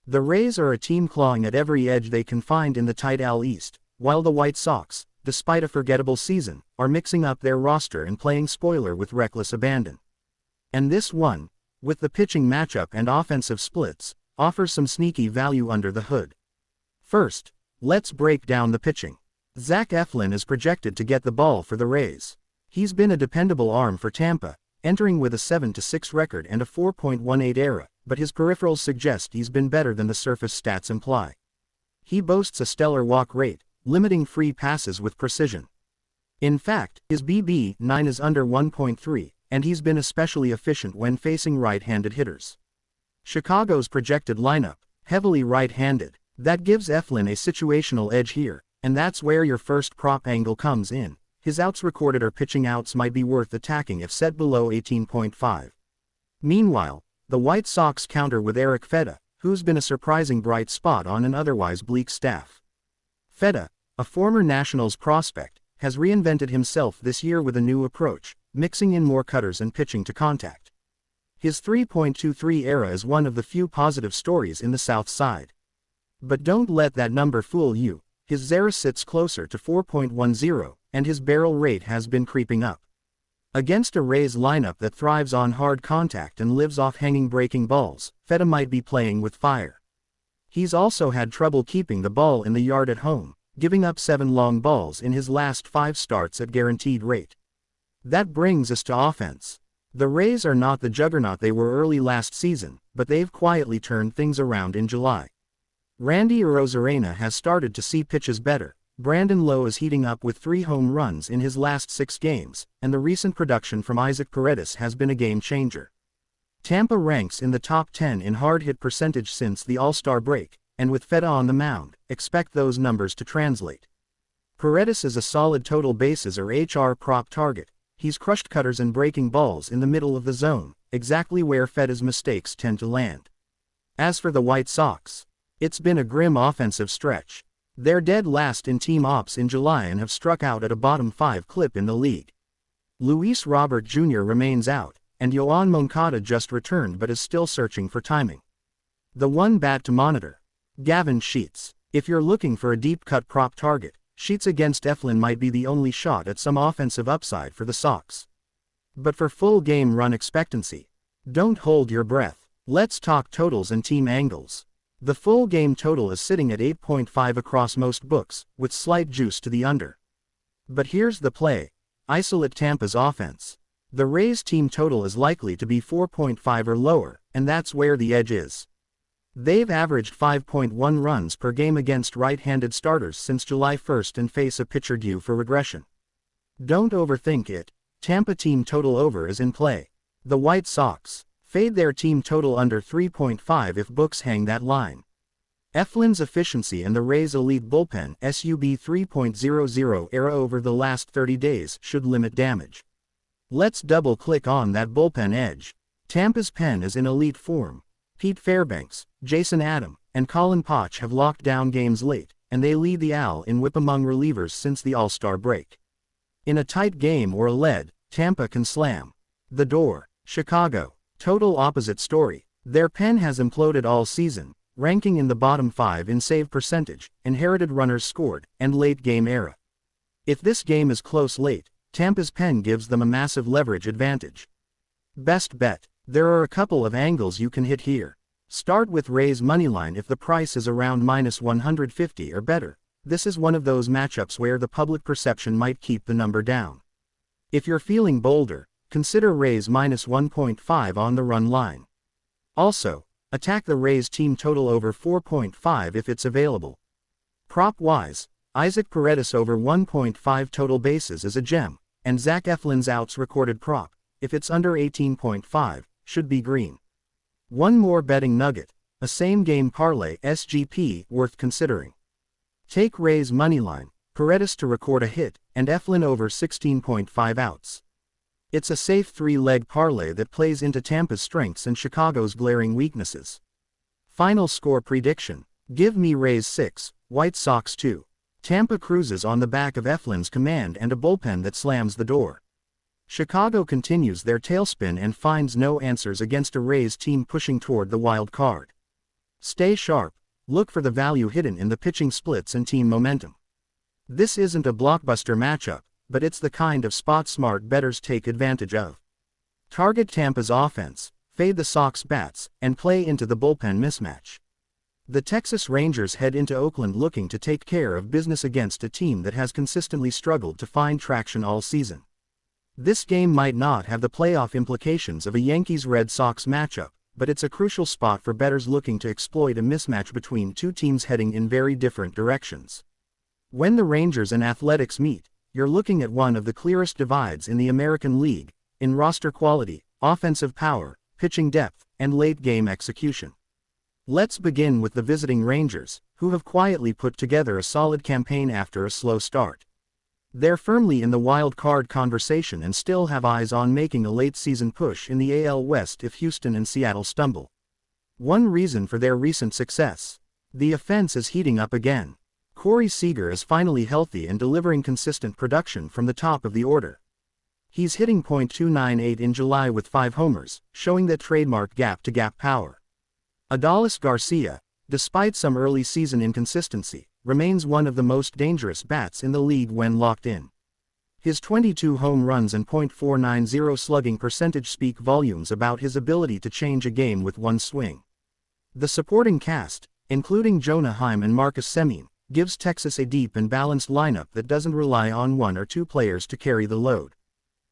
The Rays are a team clawing at every edge they can find in the tight AL East, while the White Sox, despite a forgettable season, are mixing up their roster and playing spoiler with reckless abandon. And this one, with the pitching matchup and offensive splits, offers some sneaky value under the hood. First, let's break down the pitching. Zach Eflin is projected to get the ball for the Rays. He's been a dependable arm for Tampa, entering with a 7-6 record and a 4.18 ERA, but his peripherals suggest he's been better than the surface stats imply. He boasts a stellar walk rate, limiting free passes with precision. In fact, his BB9 is under 1.3, and he's been especially efficient when facing right-handed hitters. Chicago's projected lineup, heavily right-handed, that gives Eflin a situational edge here, and that's where your first prop angle comes in. His outs recorded or pitching outs might be worth attacking if set below 18.5. Meanwhile, the White Sox counter with Eric Fedda, who's been a surprising bright spot on an otherwise bleak staff. Fedda, a former Nationals prospect, has reinvented himself this year with a new approach, mixing in more cutters and pitching to contact. His 3.23 ERA is one of the few positive stories in the South Side. But don't let that number fool you. His ZERA sits closer to 4.10, and his barrel rate has been creeping up. Against a Rays lineup that thrives on hard contact and lives off hanging breaking balls, Fedda might be playing with fire. He's also had trouble keeping the ball in the yard at home, giving up 7 long balls in his last 5 starts at guaranteed rate. That brings us to offense. The Rays are not the juggernaut they were early last season, but they've quietly turned things around in July. Randy Arozarena has started to see pitches better. Brandon Lowe is heating up with 3 home runs in his last 6 games, and the recent production from Isaac Paredes has been a game changer. Tampa ranks in the top 10 in hard hit percentage since the All-Star break, and with Fedda on the mound, expect those numbers to translate. Paredes is a solid total bases or HR prop target. He's crushed cutters and breaking balls in the middle of the zone, exactly where Fedda's mistakes tend to land. As for the White Sox, it's been a grim offensive stretch. They're dead last in team ops in July and have struck out at a bottom 5 clip in the league. Luis Robert Jr. remains out, and Yoan Moncada just returned but is still searching for timing. The one bat to monitor: Gavin Sheets. If you're looking for a deep-cut prop target, Sheets against Eflin might be the only shot at some offensive upside for the Sox. But for full game run expectancy, don't hold your breath. Let's talk totals and team angles. The full game total is sitting at 8.5 across most books, with slight juice to the under. But here's the play: isolate Tampa's offense. The Rays team total is likely to be 4.5 or lower, and that's where the edge is. They've averaged 5.1 runs per game against right-handed starters since July 1st and face a pitcher due for regression. Don't overthink it. Tampa team total over is in play. The White Sox fade their team total under 3.5 if books hang that line. Eflin's efficiency and the Rays' elite bullpen (SUB 3.00 ERA over the last 30 days) should limit damage. Let's double-click on that bullpen edge. Tampa's pen is in elite form. Pete Fairbanks, Jason Adam, and Colin Poch have locked down games late, and they lead the AL in WHIP among relievers since the All-Star break. In a tight game or a lead, Tampa can slam the door. Chicago, total opposite story. Their pen has imploded all season, ranking in the bottom 5 in save percentage, inherited runners scored, and late game era. If this game is close late, Tampa's pen gives them a massive leverage advantage. Best bet. There are a couple of angles you can hit here. Start with Rays moneyline if the price is around -150 or better. This is one of those matchups where the public perception might keep the number down. If you're feeling bolder, consider Rays -1.5 on the run line. Also, attack the Rays team total over 4.5 if it's available. Prop-wise, Isaac Paredes over 1.5 total bases is a gem, and Zach Eflin's outs recorded prop, if it's under 18.5, should be green. One more betting nugget, a same-game parlay SGP worth considering. Take Rays moneyline, Paredes to record a hit, and Eflin over 16.5 outs. It's a safe 3-leg parlay that plays into Tampa's strengths and Chicago's glaring weaknesses. Final score prediction. Give me Rays 6, White Sox 2. Tampa cruises on the back of Eflin's command and a bullpen that slams the door. Chicago continues their tailspin and finds no answers against a Rays team pushing toward the wild card. Stay sharp, look for the value hidden in the pitching splits and team momentum. This isn't a blockbuster matchup, but it's the kind of spot-smart bettors take advantage of. Target Tampa's offense, fade the Sox bats, and play into the bullpen mismatch. The Texas Rangers head into Oakland looking to take care of business against a team that has consistently struggled to find traction all season. This game might not have the playoff implications of a Yankees-Red Sox matchup, but it's a crucial spot for bettors looking to exploit a mismatch between two teams heading in very different directions. When the Rangers and Athletics meet, you're looking at one of the clearest divides in the American League, in roster quality, offensive power, pitching depth, and late-game execution. Let's begin with the visiting Rangers, who have quietly put together a solid campaign after a slow start. They're firmly in the wild card conversation and still have eyes on making a late-season push in the AL West if Houston and Seattle stumble. One reason for their recent success. The offense is heating up again. Corey Seager is finally healthy and delivering consistent production from the top of the order. He's hitting .298 in July with 5 homers, showing that trademark gap-to-gap power. Adolis Garcia, despite some early season inconsistency, remains one of the most dangerous bats in the league when locked in. His 22 home runs and .490 slugging percentage speak volumes about his ability to change a game with one swing. The supporting cast, including Jonah Heim and Marcus Semien, gives Texas a deep and balanced lineup that doesn't rely on one or two players to carry the load.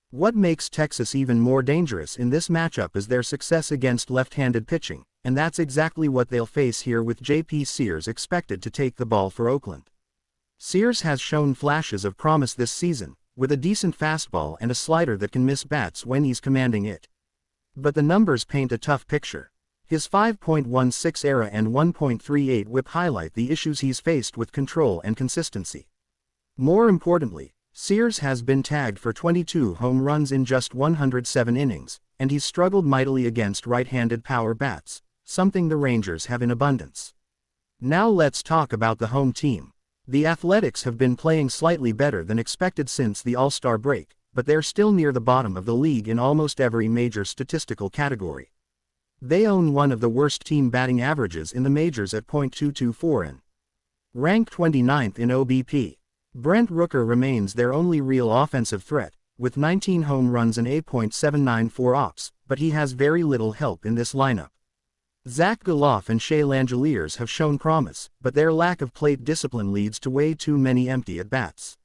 What makes Texas even more dangerous in this matchup is their success against left-handed pitching, and that's exactly what they'll face here with J.P. Sears expected to take the ball for Oakland. Sears has shown flashes of promise this season, with a decent fastball and a slider that can miss bats when he's commanding it. But the numbers paint a tough picture. His 5.16 ERA and 1.38 WHIP highlight the issues he's faced with control and consistency. More importantly, Sears has been tagged for 22 home runs in just 107 innings, and he's struggled mightily against right-handed power bats, something the Rangers have in abundance. Now let's talk about the home team. The Athletics have been playing slightly better than expected since the All-Star break, but they're still near the bottom of the league in almost every major statistical category. They own one of the worst team batting averages in the majors at .224 and ranked 29th in OBP. Brent Rooker remains their only real offensive threat, with 19 home runs and 8.794 ops, but he has very little help in this lineup. Zach Gelof and Shea Langeliers have shown promise, but their lack of plate discipline leads to way too many empty at-bats.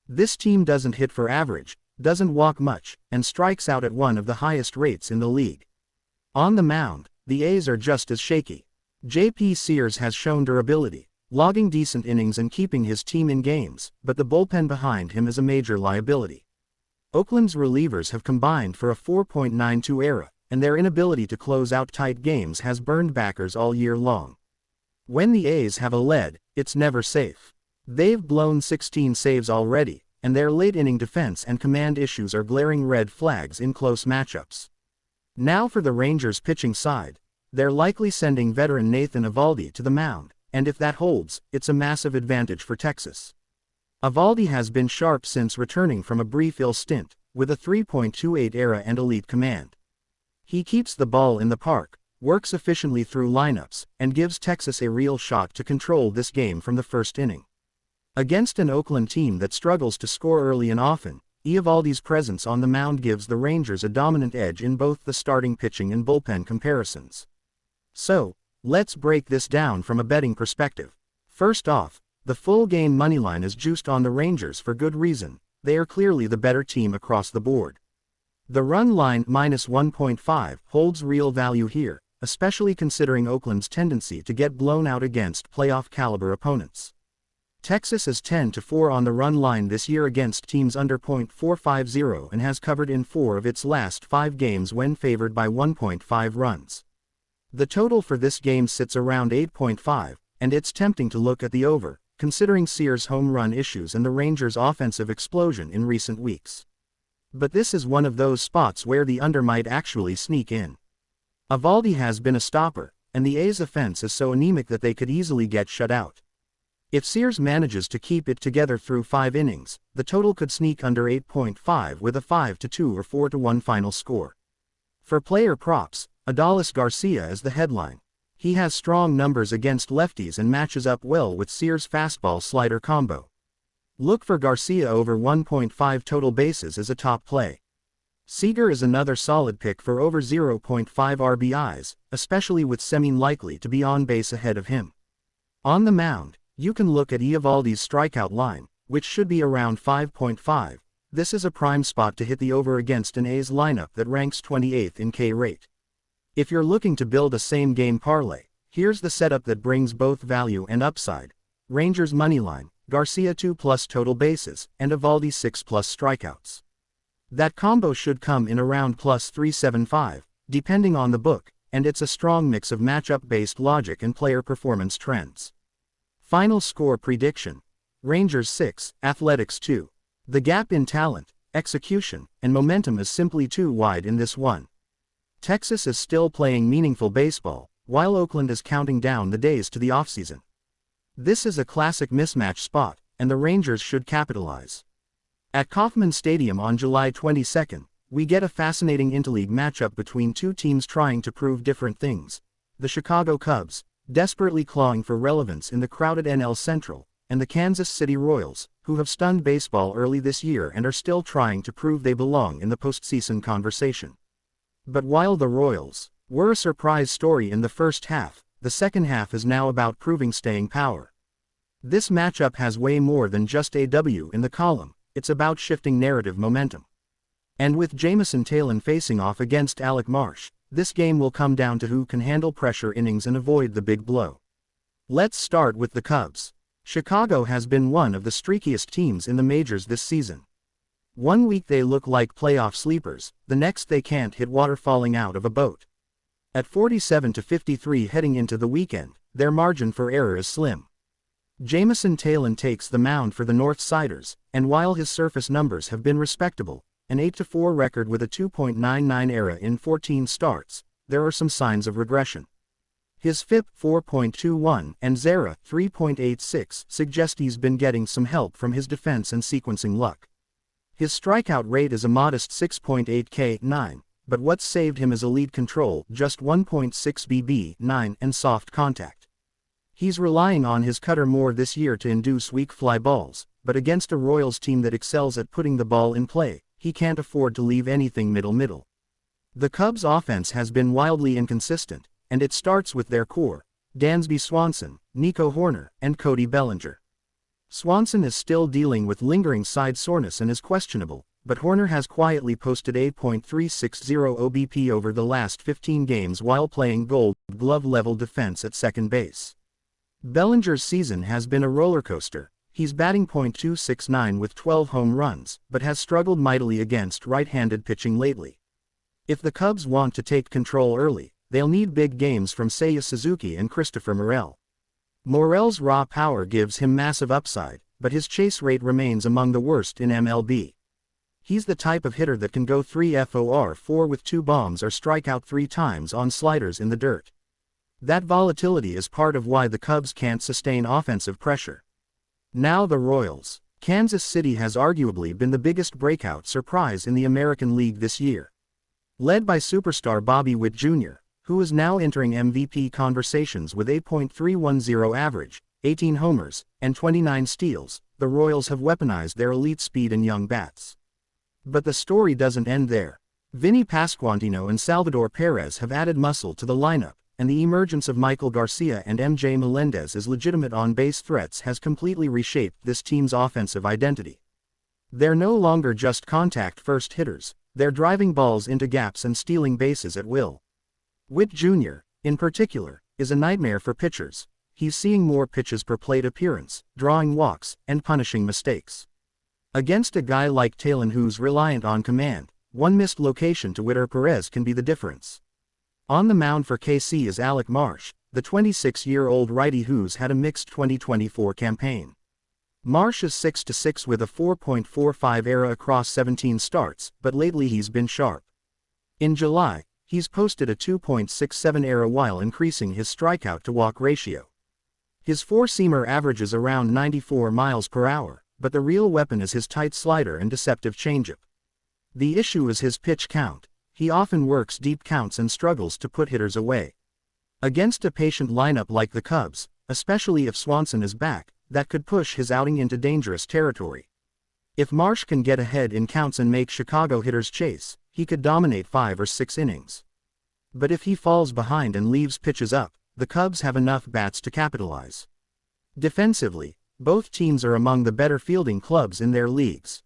This team doesn't hit for average, doesn't walk much, and strikes out at one of the highest rates in the league. On the mound, the A's are just as shaky. J.P. Sears has shown durability, logging decent innings and keeping his team in games, but the bullpen behind him is a major liability. Oakland's relievers have combined for a 4.92 ERA, and their inability to close out tight games has burned backers all year long. When the A's have a lead, it's never safe. They've blown 16 saves already, and their late-inning defense and command issues are glaring red flags in close matchups. Now for the Rangers' pitching side. They're likely sending veteran Nathan Eovaldi to the mound, and if that holds, it's a massive advantage for Texas. Eovaldi has been sharp since returning from a brief ill stint, with a 3.28 ERA and elite command. He keeps the ball in the park, works efficiently through lineups, and gives Texas a real shot to control this game from the first inning. Against an Oakland team that struggles to score early and often, Eovaldi's presence on the mound gives the Rangers a dominant edge in both the starting pitching and bullpen comparisons. So, let's break this down from a betting perspective. First off, the full game moneyline is juiced on the Rangers for good reason. They are clearly the better team across the board. The run line -1.5 holds real value here, especially considering Oakland's tendency to get blown out against playoff-caliber opponents. Texas is 10-4 on the run line this year against teams under .450 and has covered in 4 of its last 5 games when favored by 1.5 runs. The total for this game sits around 8.5, and it's tempting to look at the over, considering Sears' home run issues and the Rangers' offensive explosion in recent weeks. But this is one of those spots where the under might actually sneak in. Eovaldi has been a stopper, and the A's offense is so anemic that they could easily get shut out. If Sears manages to keep it together through 5 innings, the total could sneak under 8.5 with a 5-2 or 4-1 final score. For player props, Adolis Garcia is the headline. He has strong numbers against lefties and matches up well with Sears' fastball-slider combo. Look for Garcia over 1.5 total bases as a top play. Seager is another solid pick for over 0.5 RBIs, especially with Semien likely to be on base ahead of him. On the mound, you can look at Eovaldi's strikeout line, which should be around 5.5. This is a prime spot to hit the over against an A's lineup that ranks 28th in K rate. If you're looking to build a same-game parlay, here's the setup that brings both value and upside. Rangers moneyline, Garcia 2+ total bases, and Eovaldi 6+ strikeouts. That combo should come in around +375, depending on the book, and it's a strong mix of matchup-based logic and player performance trends. Final score prediction: Rangers 6, Athletics 2. The gap in talent, execution, and momentum is simply too wide in this one. Texas is still playing meaningful baseball, while Oakland is counting down the days to the offseason. This is a classic mismatch spot, and the Rangers should capitalize. At Kauffman Stadium on July 22, we get a fascinating interleague matchup between two teams trying to prove different things. The Chicago Cubs, desperately clawing for relevance in the crowded NL Central, and the Kansas City Royals, who have stunned baseball early this year and are still trying to prove they belong in the postseason conversation. But while the Royals were a surprise story in the first half, the second half is now about proving staying power. This matchup has way more than just a W in the column, it's about shifting narrative momentum. And with Jameson Taillon facing off against Alec Marsh, this game will come down to who can handle pressure innings and avoid the big blow. Let's start with the Cubs. Chicago has been one of the streakiest teams in the majors this season. One week they look like playoff sleepers, the next they can't hit water falling out of a boat. At 47-53 heading into the weekend, their margin for error is slim. Jameson Taillon takes the mound for the North Siders, and while his surface numbers have been respectable, an 8-4 record with a 2.99 ERA in 14 starts, there are some signs of regression. His FIP 4.21 and XERA 3.86 suggest he's been getting some help from his defense and sequencing luck. His strikeout rate is a modest 6.8 K9, but what's saved him is elite control, just 1.6 BB9 and soft contact. He's relying on his cutter more this year to induce weak fly balls, but against a Royals team that excels at putting the ball in play, he can't afford to leave anything middle. The Cubs' offense has been wildly inconsistent, and it starts with their core: Dansby Swanson, Nico Hoerner, and Cody Bellinger. Swanson is still dealing with lingering side soreness and is questionable, but Hoerner has quietly posted 8.360 OBP over the last 15 games while playing Gold Glove-level defense at second base. Bellinger's season has been a roller coaster. He's batting .269 with 12 home runs, but has struggled mightily against right-handed pitching lately. If the Cubs want to take control early, they'll need big games from Seiya Suzuki and Christopher Morel. Morel's raw power gives him massive upside, but his chase rate remains among the worst in MLB. He's the type of hitter that can go 3 for 4 with 2 bombs or strike out 3 times on sliders in the dirt. That volatility is part of why the Cubs can't sustain offensive pressure. Now the Royals. Kansas City has arguably been the biggest breakout surprise in the American League this year. Led by superstar Bobby Witt Jr., who is now entering MVP conversations with 8.310 average, 18 homers, and 29 steals, the Royals have weaponized their elite speed and young bats. But the story doesn't end there. Vinny Pasquantino and Salvador Perez have added muscle to the lineup, and the emergence of Michael Garcia and MJ Melendez as legitimate on-base threats has completely reshaped this team's offensive identity. They're no longer just contact-first hitters, they're driving balls into gaps and stealing bases at will. Witt Jr., in particular, is a nightmare for pitchers. He's seeing more pitches per plate appearance, drawing walks, and punishing mistakes. Against a guy like Talon who's reliant on command, one missed location to Witt or Perez can be the difference. On the mound for KC is Alec Marsh, the 26-year-old righty who's had a mixed 2024 campaign. Marsh is 6-6 with a 4.45 ERA across 17 starts, but lately he's been sharp. In July, he's posted a 2.67 ERA while increasing his strikeout-to-walk ratio. His four-seamer averages around 94 miles per hour, but the real weapon is his tight slider and deceptive changeup. The issue is his pitch count. He often works deep counts and struggles to put hitters away. Against a patient lineup like the Cubs, especially if Swanson is back, that could push his outing into dangerous territory. If Marsh can get ahead in counts and make Chicago hitters chase, he could dominate 5 or 6 innings. But if he falls behind and leaves pitches up, the Cubs have enough bats to capitalize. Defensively, both teams are among the better fielding clubs in their leagues.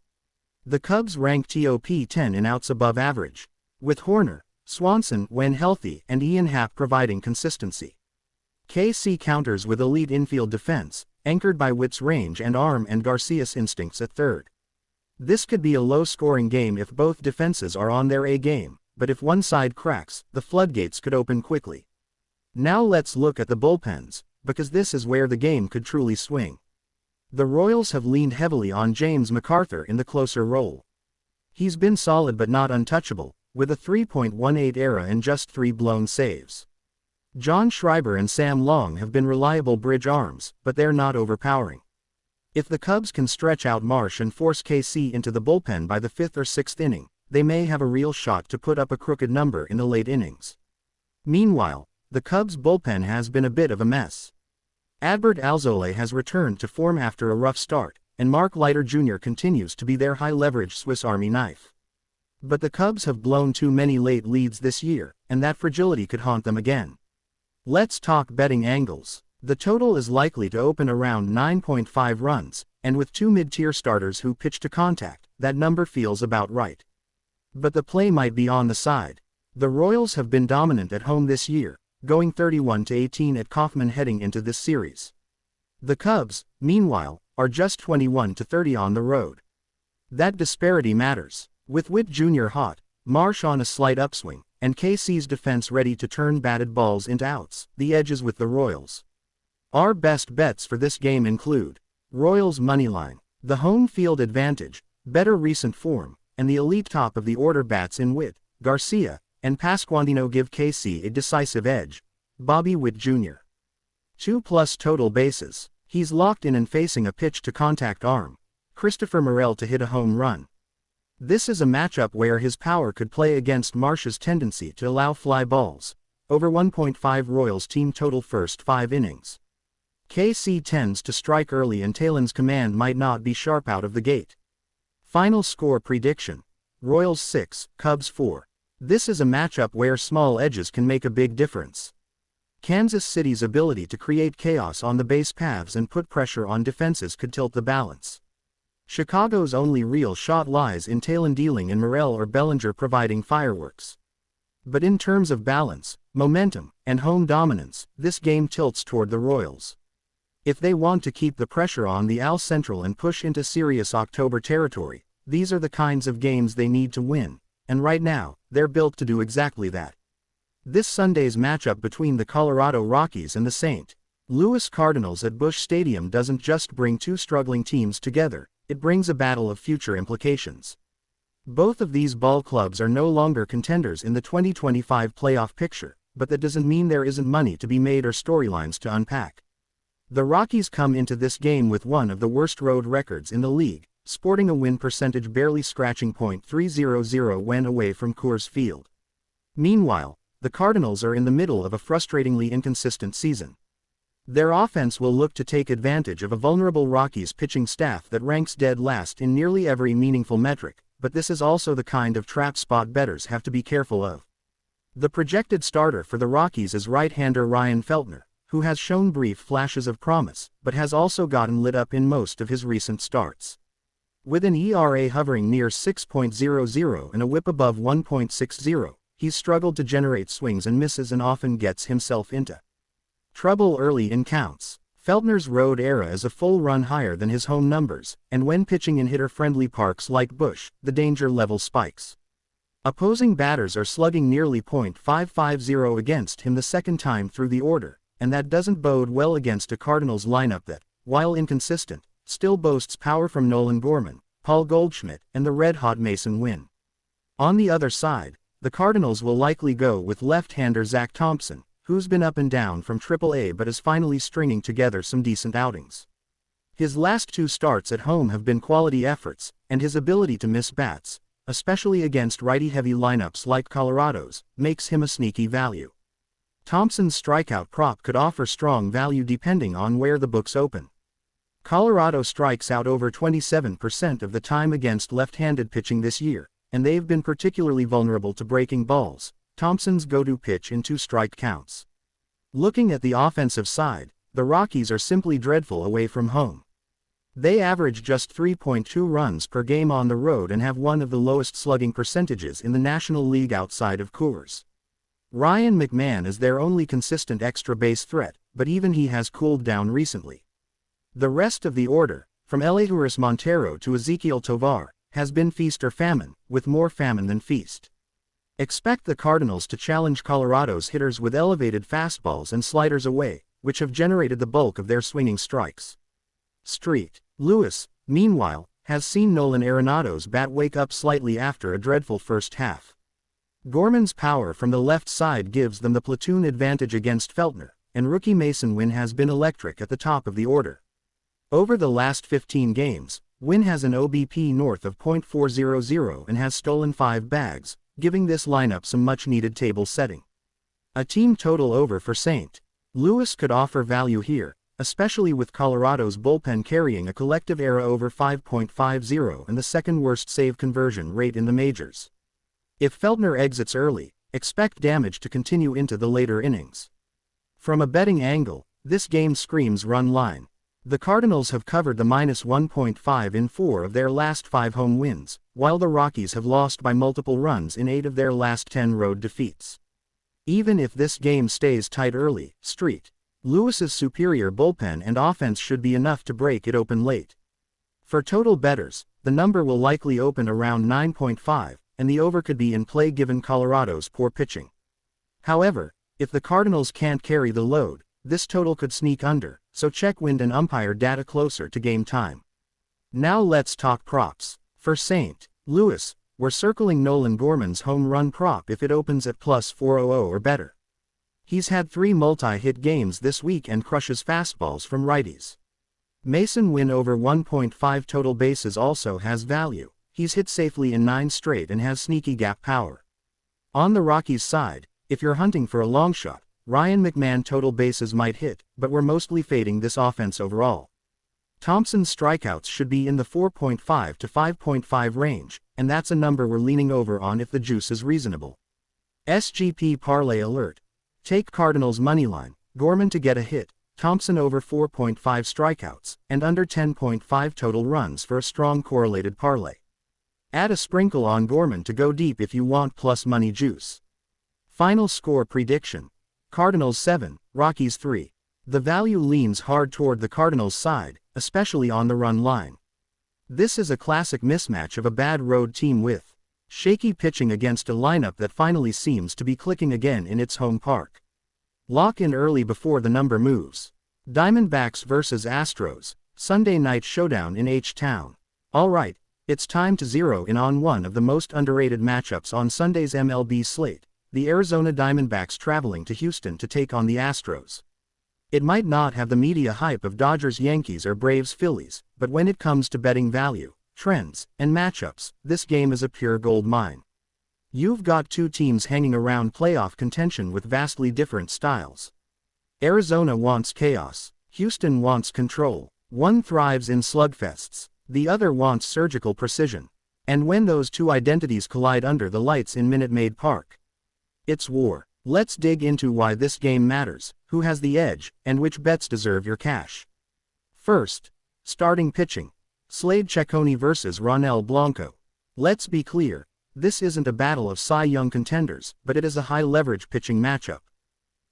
The Cubs rank top 10 in outs above average, with Horner, Swanson when healthy and Ian Happ providing consistency. KC counters with elite infield defense, anchored by Witt's range and arm and Garcia's instincts at third. This could be a low-scoring game if both defenses are on their A game, but if one side cracks, the floodgates could open quickly. Now let's look at the bullpens, because this is where the game could truly swing. The Royals have leaned heavily on James McArthur in the closer role. He's been solid but not untouchable, with a 3.18 ERA and just 3 blown saves. John Schreiber and Sam Long have been reliable bridge arms, but they're not overpowering. If the Cubs can stretch out Marsh and force KC into the bullpen by the 5th or 6th inning, they may have a real shot to put up a crooked number in the late innings. Meanwhile, the Cubs' bullpen has been a bit of a mess. Adbert Alzolay has returned to form after a rough start, and Mark Leiter Jr. continues to be their high-leverage Swiss Army knife. But the Cubs have blown too many late leads this year, and that fragility could haunt them again. Let's talk betting angles. The total is likely to open around 9.5 runs, and with 2 mid-tier starters who pitch to contact, that number feels about right. But the play might be on the side. The Royals have been dominant at home this year, going 31-18 at Kauffman heading into this series. The Cubs, meanwhile, are just 21-30 on the road. That disparity matters. With Witt Jr. hot, Marsh on a slight upswing, and KC's defense ready to turn batted balls into outs, the edge is with the Royals. Our best bets for this game include Royals moneyline, the home field advantage, better recent form, and the elite top of the order bats in Witt, Garcia, and Pasquantino give KC a decisive edge. Bobby Witt Jr. 2+ total bases. He's locked in and facing a pitch to contact arm. Christopher Morel to hit a home run. This is a matchup where his power could play against Marsh's tendency to allow fly balls. Over 1.5 Royals team total first 5 innings. KC tends to strike early and Talon's command might not be sharp out of the gate. Final score prediction. Royals 6, Cubs 4. This is a matchup where small edges can make a big difference. Kansas City's ability to create chaos on the base paths and put pressure on defenses could tilt the balance. Chicago's only real shot lies in Talon dealing and Morel or Bellinger providing fireworks. But in terms of balance, momentum, and home dominance, this game tilts toward the Royals. If they want to keep the pressure on the AL Central and push into serious October territory, these are the kinds of games they need to win, and right now, they're built to do exactly that. This Sunday's matchup between the Colorado Rockies and the St. Louis Cardinals at Busch Stadium doesn't just bring two struggling teams together, it brings a battle of future implications. Both of these ball clubs are no longer contenders in the 2025 playoff picture, but that doesn't mean there isn't money to be made or storylines to unpack. The Rockies come into this game with one of the worst road records in the league, sporting a win percentage barely scratching .300 when away from Coors Field. Meanwhile, the Cardinals are in the middle of a frustratingly inconsistent season. Their offense will look to take advantage of a vulnerable Rockies pitching staff that ranks dead last in nearly every meaningful metric, but this is also the kind of trap spot bettors have to be careful of. The projected starter for the Rockies is right-hander Ryan Feltner, who has shown brief flashes of promise, but has also gotten lit up in most of his recent starts. With an ERA hovering near 6.00 and a whip above 1.60, he's struggled to generate swings and misses and often gets himself into trouble early in counts. Feltner's road ERA is a full run higher than his home numbers, and when pitching in hitter-friendly parks like Busch, the danger level spikes. Opposing batters are slugging nearly .550 against him the second time through the order, and that doesn't bode well against a Cardinals lineup that, while inconsistent, still boasts power from Nolan Gorman, Paul Goldschmidt, and the red-hot Mason Wynn. On the other side, the Cardinals will likely go with left-hander Zach Thompson, who's been up and down from Triple-A but is finally stringing together some decent outings. His last two starts at home have been quality efforts, and his ability to miss bats, especially against righty-heavy lineups like Colorado's, makes him a sneaky value. Thompson's strikeout prop could offer strong value depending on where the books open. Colorado strikes out over 27% of the time against left-handed pitching this year, and they've been particularly vulnerable to breaking balls, Thompson's go-to pitch in two-strike counts. Looking at the offensive side, the Rockies are simply dreadful away from home. They average just 3.2 runs per game on the road and have one of the lowest slugging percentages in the National League outside of Coors. Ryan McMahon is their only consistent extra base threat, but even he has cooled down recently. The rest of the order, from Elehuris Montero to Ezequiel Tovar, has been feast or famine, with more famine than feast. Expect the Cardinals to challenge Colorado's hitters with elevated fastballs and sliders away, which have generated the bulk of their swinging strikes. Street Lewis, meanwhile, has seen Nolan Arenado's bat wake up slightly after a dreadful first half. Gorman's power from the left side gives them the platoon advantage against Feltner, and rookie Mason Wynn has been electric at the top of the order. Over the last 15 games, Wynn has an OBP north of .400 and has stolen 5 bags, giving this lineup some much-needed table setting. A team total over for St. Louis could offer value here, especially with Colorado's bullpen carrying a collective ERA over 5.50 and the second-worst save conversion rate in the majors. If Feltner exits early, expect damage to continue into the later innings. From a betting angle, this game screams run line. The Cardinals have covered the -1.5 in 4 of their last 5 home wins, while the Rockies have lost by multiple runs in 8 of their last 10 road defeats. Even if this game stays tight early, Street Lewis's superior bullpen and offense should be enough to break it open late. For total bettors, the number will likely open around 9.5, and the over could be in play given Colorado's poor pitching. However, if the Cardinals can't carry the load, this total could sneak under, so check wind and umpire data closer to game time. Now let's talk props. For St. Louis, we're circling Nolan Gorman's home run prop if it opens at +400 or better. He's had 3 multi-hit games this week and crushes fastballs from righties. Mason Wynn over 1.5 total bases also has value. He's hit safely in 9 straight and has sneaky gap power. On the Rockies side, if you're hunting for a long shot, Ryan McMahon total bases might hit, but we're mostly fading this offense overall. Thompson's strikeouts should be in the 4.5 to 5.5 range, and that's a number we're leaning over on if the juice is reasonable. SGP parlay alert. Take Cardinals moneyline, Gorman to get a hit, Thompson over 4.5 strikeouts, and under 10.5 total runs for a strong correlated parlay. Add a sprinkle on Gorman to go deep if you want plus money juice. Final score prediction. Cardinals 7, Rockies 3. The value leans hard toward the Cardinals' side, especially on the run line. This is a classic mismatch of a bad road team with shaky pitching against a lineup that finally seems to be clicking again in its home park. Lock in early before the number moves. Diamondbacks vs Astros, Sunday night showdown in H-Town. Alright, it's time to zero in on one of the most underrated matchups on Sunday's MLB slate, the Arizona Diamondbacks traveling to Houston to take on the Astros. It might not have the media hype of Dodgers, Yankees, or Braves, Phillies, but when it comes to betting value, trends, and matchups, this game is a pure gold mine. You've got two teams hanging around playoff contention with vastly different styles. Arizona wants chaos. Houston wants control. One thrives in slugfests. The other wants surgical precision. And when those two identities collide under the lights in Minute Maid Park, it's war. Let's dig into why this game matters, who has the edge, and which bets deserve your cash. First, starting pitching. Slade Cecconi versus Ronel Blanco. Let's be clear, this isn't a battle of Cy Young contenders, but it is a high-leverage pitching matchup.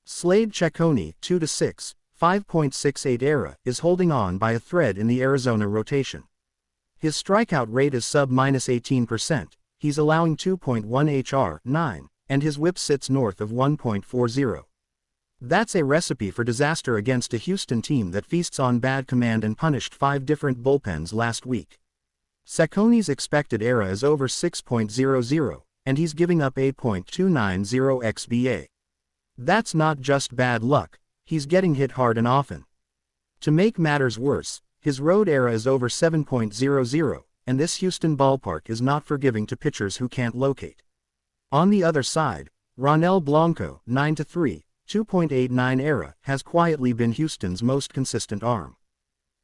Slade Cecconi, 2-6, 5.68 ERA, is holding on by a thread in the Arizona rotation. His strikeout rate is sub-18%, he's allowing 2.1 HR, 9, and his whip sits north of 1.40. That's a recipe for disaster against a Houston team that feasts on bad command and punished 5 different bullpens last week. Cecconi's expected ERA is over 6.00, and he's giving up 8.290 xBA. That's not just bad luck, he's getting hit hard and often. To make matters worse, his road ERA is over 7.00, and this Houston ballpark is not forgiving to pitchers who can't locate. On the other side, Ronel Blanco, 9-3, 2.89 ERA, has quietly been Houston's most consistent arm.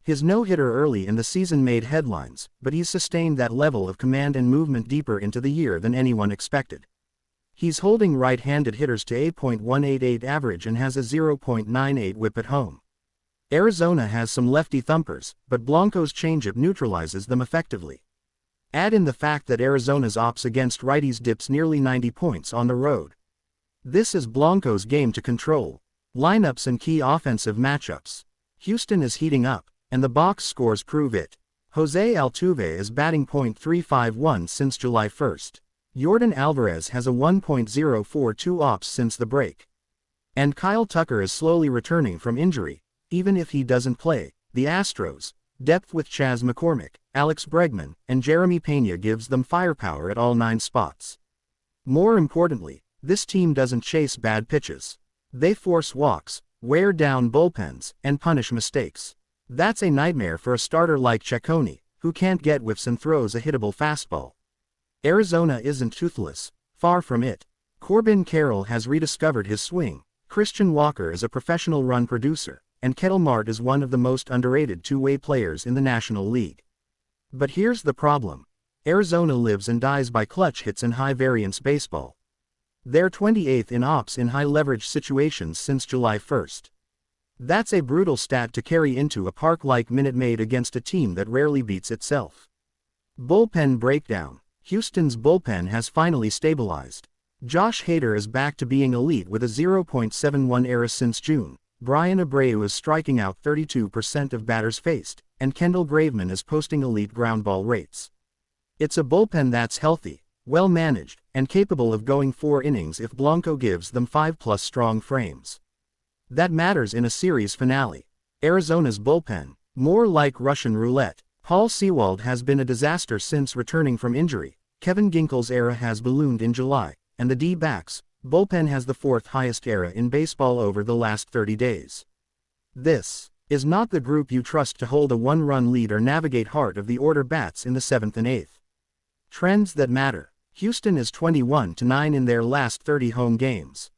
His no-hitter early in the season made headlines, but he's sustained that level of command and movement deeper into the year than anyone expected. He's holding right-handed hitters to 8.188 average and has a 0.98 whip at home. Arizona has some lefty thumpers, but Blanco's changeup neutralizes them effectively. Add in the fact that Arizona's ops against righties dips nearly 90 points on the road. This is Blanco's game to control. Lineups and key offensive matchups. Houston is heating up, and the box scores prove it. Jose Altuve is batting .351 since July 1st. Yordan Alvarez has a 1.042 ops since the break. And Kyle Tucker is slowly returning from injury, even if he doesn't play. The Astros, depth with Chas McCormick, Alex Bregman, and Jeremy Pena gives them firepower at all 9 spots. More importantly, this team doesn't chase bad pitches. They force walks, wear down bullpens, and punish mistakes. That's a nightmare for a starter like Cecconi, who can't get whiffs and throws a hittable fastball. Arizona isn't toothless, far from it. Corbin Carroll has rediscovered his swing, Christian Walker is a professional run producer, and Ketel Marte is one of the most underrated two-way players in the National League. But here's the problem. Arizona lives and dies by clutch hits in high-variance baseball. They're 28th in ops in high-leverage situations since July 1st. That's a brutal stat to carry into a park like Minute Maid against a team that rarely beats itself. Bullpen breakdown. Houston's bullpen has finally stabilized. Josh Hader is back to being elite with a 0.71 ERA since June. Brian Abreu is striking out 32% of batters faced, and Kendall Graveman is posting elite ground ball rates. It's a bullpen that's healthy, well-managed, and capable of going 4 innings if Blanco gives them 5+ strong frames. That matters in a series finale. Arizona's bullpen, more like Russian roulette. Paul Sewald has been a disaster since returning from injury. Kevin Ginkel's ERA has ballooned in July, and the D-backs bullpen has the 4th highest ERA in baseball over the last 30 days. This is not the group you trust to hold a 1-run lead or navigate heart-of-the-order bats in the 7th and 8th. Trends that matter. Houston is 21-9 in their last 30 home games.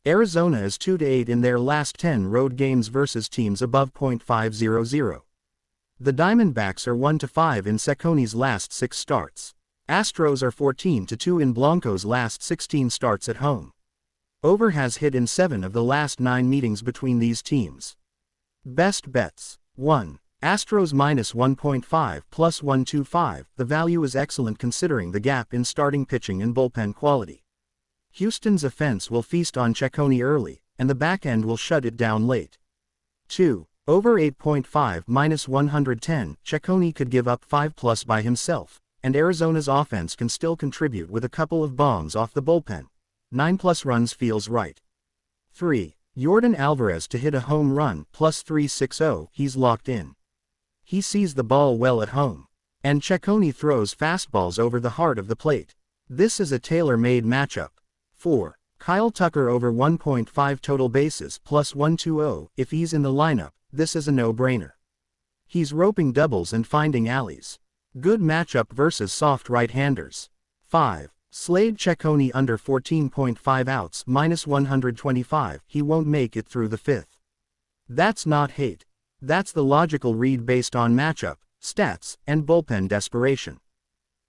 Arizona is 2-8 in their last 10 road games versus teams above .500. The Diamondbacks are 1-5 in Cecconi's last 6 starts. Astros are 14-2 in Blanco's last 16 starts at home. Over has hit in 7 of the last 9 meetings between these teams. Best bets. 1. Astros -1.5 plus 125. The value is excellent considering the gap in starting pitching and bullpen quality. Houston's offense will feast on Cecconi early, and the back end will shut it down late. 2. Over 8.5 -110. Cecconi could give up 5+ by himself, and Arizona's offense can still contribute with a couple of bombs off the bullpen. 9+ runs feels right. 3. Yordan Alvarez to hit a home run +360. He's locked in. He sees the ball well at home. And Cecconi throws fastballs over the heart of the plate. This is a tailor-made matchup. 4. Kyle Tucker over 1.5 total bases plus 120. If he's in the lineup, this is a no-brainer. He's roping doubles and finding alleys. Good matchup versus soft right-handers. 5. Slade Cecconi under 14.5 outs minus 125. He won't make it through the 5th. That's not hate. That's the logical read based on matchup, stats, and bullpen desperation.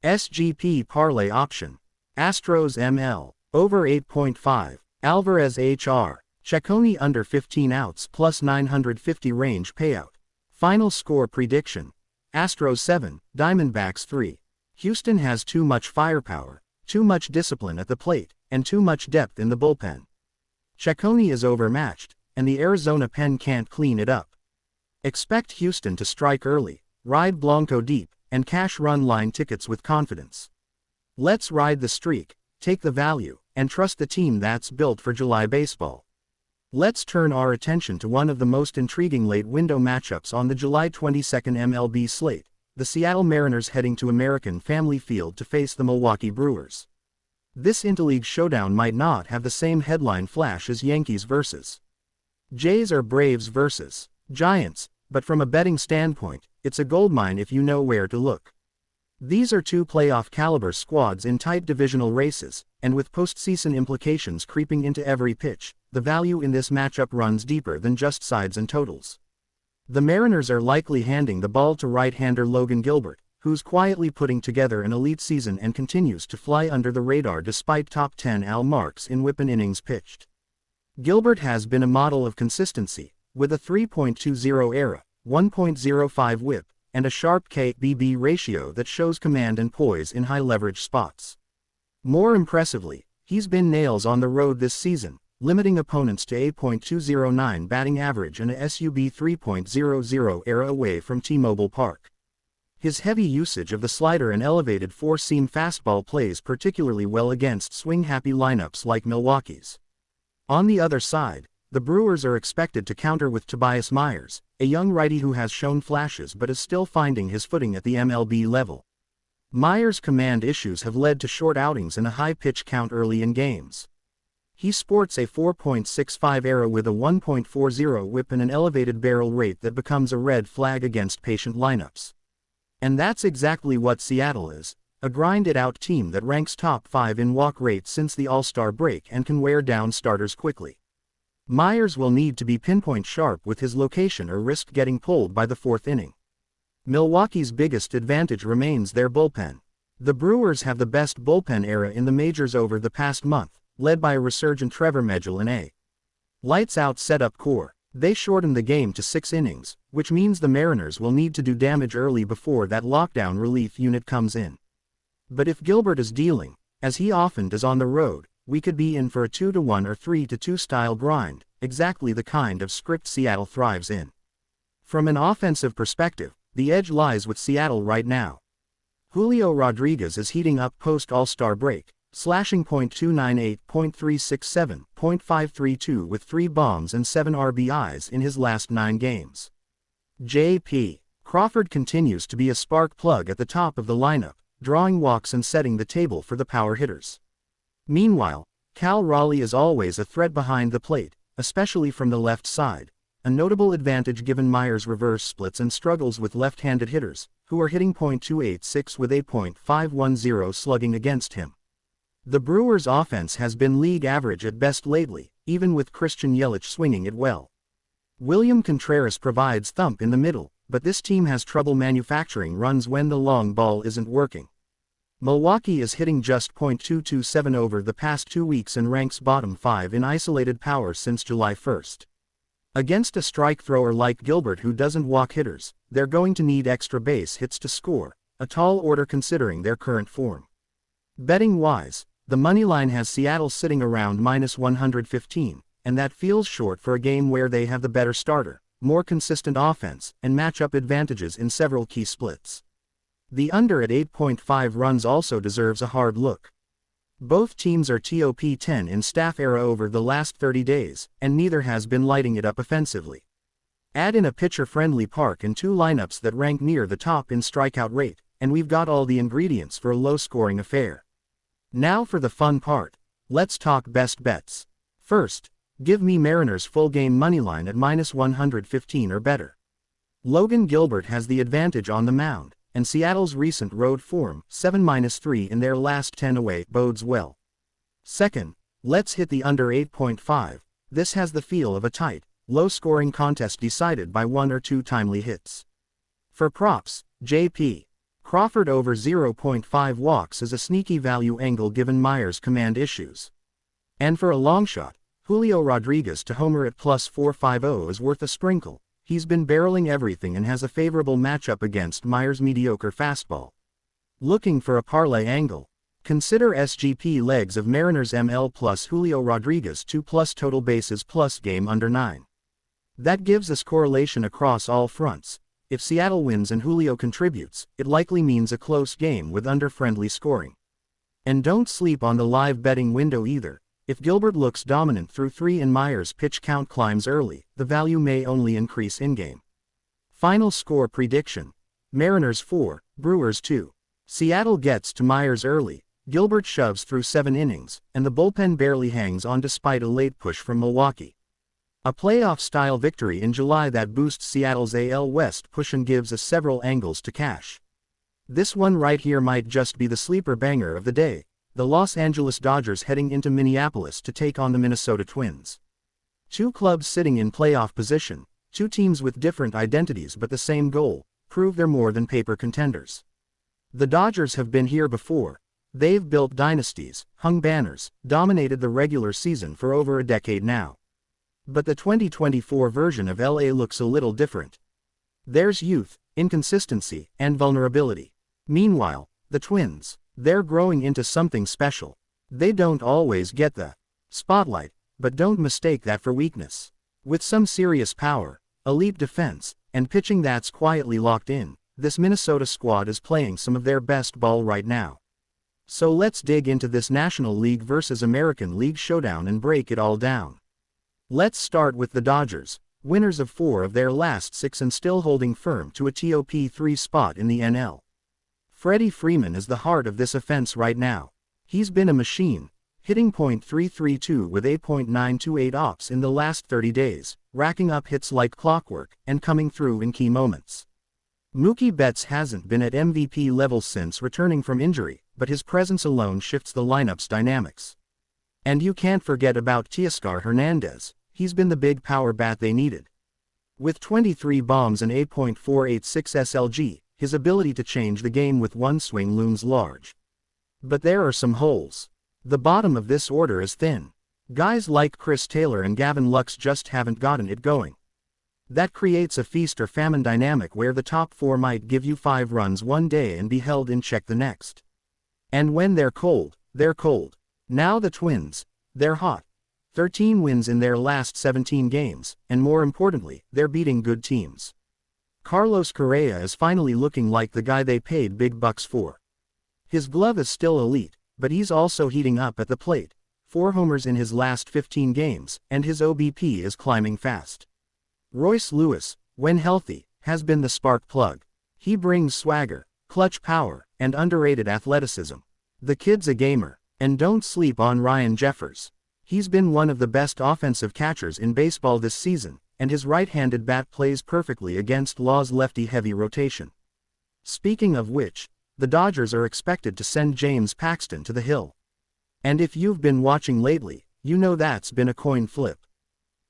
SGP parlay option. Astros ML. Over 8.5. Alvarez HR. Cecconi under 15 outs plus 950 range payout. Final score prediction. Astros 7, Diamondbacks 3. Houston has too much firepower, too much discipline at the plate, and too much depth in the bullpen. Cecconi is overmatched, and the Arizona pen can't clean it up. Expect Houston to strike early, ride Blanco deep, and cash run line tickets with confidence. Let's ride the streak, take the value, and trust the team that's built for July baseball. Let's turn our attention to one of the most intriguing late window matchups on the July 22 MLB slate, the Seattle Mariners heading to American Family Field to face the Milwaukee Brewers. This interleague showdown might not have the same headline flash as Yankees vs. Jays or Braves vs. Giants, but from a betting standpoint, it's a goldmine if you know where to look. These are two playoff-caliber squads in tight divisional races, and with postseason implications creeping into every pitch, the value in this matchup runs deeper than just sides and totals. The Mariners are likely handing the ball to right-hander Logan Gilbert, who's quietly putting together an elite season and continues to fly under the radar despite top 10 AL marks in whip and innings pitched. Gilbert has been a model of consistency, with a 3.20 ERA, 1.05 whip, and a sharp K/BB ratio that shows command and poise in high-leverage spots. More impressively, he's been nails on the road this season, limiting opponents to 8.209 batting average and a SUB 3.00 ERA away from T-Mobile Park. His heavy usage of the slider and elevated four-seam fastball plays particularly well against swing-happy lineups like Milwaukee's. On the other side, the Brewers are expected to counter with Tobias Myers, a young righty who has shown flashes but is still finding his footing at the MLB level. Myers' command issues have led to short outings and a high pitch count early in games. He sports a 4.65 ERA with a 1.40 whip and an elevated barrel rate that becomes a red flag against patient lineups. And that's exactly what Seattle is, a grind-it-out team that ranks top 5 in walk rate since the All-Star break and can wear down starters quickly. Myers will need to be pinpoint sharp with his location or risk getting pulled by the 4th inning. Milwaukee's biggest advantage remains their bullpen. The Brewers have the best bullpen era in the majors over the past month, led by a resurgent Trevor Megill and a lights-out setup core. They shortened the game to 6 innings, which means the Mariners will need to do damage early before that lockdown relief unit comes in. But if Gilbert is dealing, as he often does on the road, we could be in for a 2-1 or 3-2 style grind, exactly the kind of script Seattle thrives in. From an offensive perspective, the edge lies with Seattle right now. Julio Rodriguez is heating up post-All-Star break, slashing .298, .367, .532 with 3 bombs and 7 RBIs in his last 9 games. J.P. Crawford continues to be a spark plug at the top of the lineup, drawing walks and setting the table for the power hitters. Meanwhile, Cal Raleigh is always a threat behind the plate, especially from the left side, a notable advantage given Myers' reverse splits and struggles with left-handed hitters, who are hitting .286 with a .510 slugging against him. The Brewers' offense has been league average at best lately, even with Christian Yelich swinging it well. William Contreras provides thump in the middle, but this team has trouble manufacturing runs when the long ball isn't working. Milwaukee is hitting just .227 over the past 2 weeks and ranks bottom 5 in isolated power since July 1st. Against a strike thrower like Gilbert who doesn't walk hitters, they're going to need extra base hits to score, a tall order considering their current form. Betting-wise, the moneyline has Seattle sitting around -115, and that feels short for a game where they have the better starter, more consistent offense, and matchup advantages in several key splits. The under at 8.5 runs also deserves a hard look. Both teams are top 10 in staff era over the last 30 days, and neither has been lighting it up offensively. Add in a pitcher-friendly park and 2 lineups that rank near the top in strikeout rate, and we've got all the ingredients for a low-scoring affair. Now for the fun part. Let's talk best bets. First, give me Mariners full game moneyline at -115 or better. Logan Gilbert has the advantage on the mound, and Seattle's recent road form, 7-3 in their last 10 away, bodes well. Second, let's hit the under 8.5. This has the feel of a tight, low-scoring contest decided by 1 or 2 timely hits. For props, JP. Crawford over 0.5 walks is a sneaky value angle given Myers' command issues. And for a long shot, Julio Rodriguez to homer at +450 is worth a sprinkle. He's been barreling everything and has a favorable matchup against Myers' mediocre fastball. Looking for a parlay angle? Consider SGP legs of Mariners ML plus Julio Rodriguez 2+ total bases plus game under 9. That gives us correlation across all fronts. If Seattle wins and Julio contributes, it likely means a close game with under-friendly scoring. And don't sleep on the live betting window either. If Gilbert looks dominant through 3 and Myers' pitch count climbs early, the value may only increase in-game. Final score prediction. Mariners 4, Brewers 2. Seattle gets to Myers early, Gilbert shoves through 7 innings, and the bullpen barely hangs on despite a late push from Milwaukee. A playoff-style victory in July that boosts Seattle's AL West push and gives us several angles to cash. This one right here might just be the sleeper banger of the day. The Los Angeles Dodgers heading into Minneapolis to take on the Minnesota Twins. 2 clubs sitting in playoff position, 2 teams with different identities but the same goal, prove they're more than paper contenders. The Dodgers have been here before. They've built dynasties, hung banners, dominated the regular season for over a decade now. But the 2024 version of LA looks a little different. There's youth, inconsistency, and vulnerability. Meanwhile, the Twins, they're growing into something special. They don't always get the spotlight, but don't mistake that for weakness. With some serious power, elite defense, and pitching that's quietly locked in, this Minnesota squad is playing some of their best ball right now. So let's dig into this National League versus American League showdown and break it all down. Let's start with the Dodgers, winners of 4 of their last 6 and still holding firm to a top 3 spot in the NL. Freddie Freeman is the heart of this offense right now. He's been a machine, hitting .332 with 8.928 ops in the last 30 days, racking up hits like clockwork, and coming through in key moments. Mookie Betts hasn't been at MVP level since returning from injury, but his presence alone shifts the lineup's dynamics. And you can't forget about Teoscar Hernandez. He's been the big power bat they needed. With 23 bombs and 8.486 SLG, his ability to change the game with one swing looms large. But there are some holes. The bottom of this order is thin. Guys like Chris Taylor and Gavin Lux just haven't gotten it going. That creates a feast or famine dynamic where the top 4 might give you 5 runs one day and be held in check the next. And when they're cold, they're cold. Now the Twins, they're hot. 13 wins in their last 17 games, and more importantly, they're beating good teams. Carlos Correa is finally looking like the guy they paid big bucks for. His glove is still elite, but he's also heating up at the plate. 4 homers in his last 15 games, and his OBP is climbing fast. Royce Lewis, when healthy, has been the spark plug. He brings swagger, clutch power, and underrated athleticism. The kid's a gamer. And don't sleep on Ryan Jeffers. He's been one of the best offensive catchers in baseball this season, and his right-handed bat plays perfectly against Law's lefty-heavy rotation. Speaking of which, the Dodgers are expected to send James Paxton to the hill. And if you've been watching lately, you know that's been a coin flip.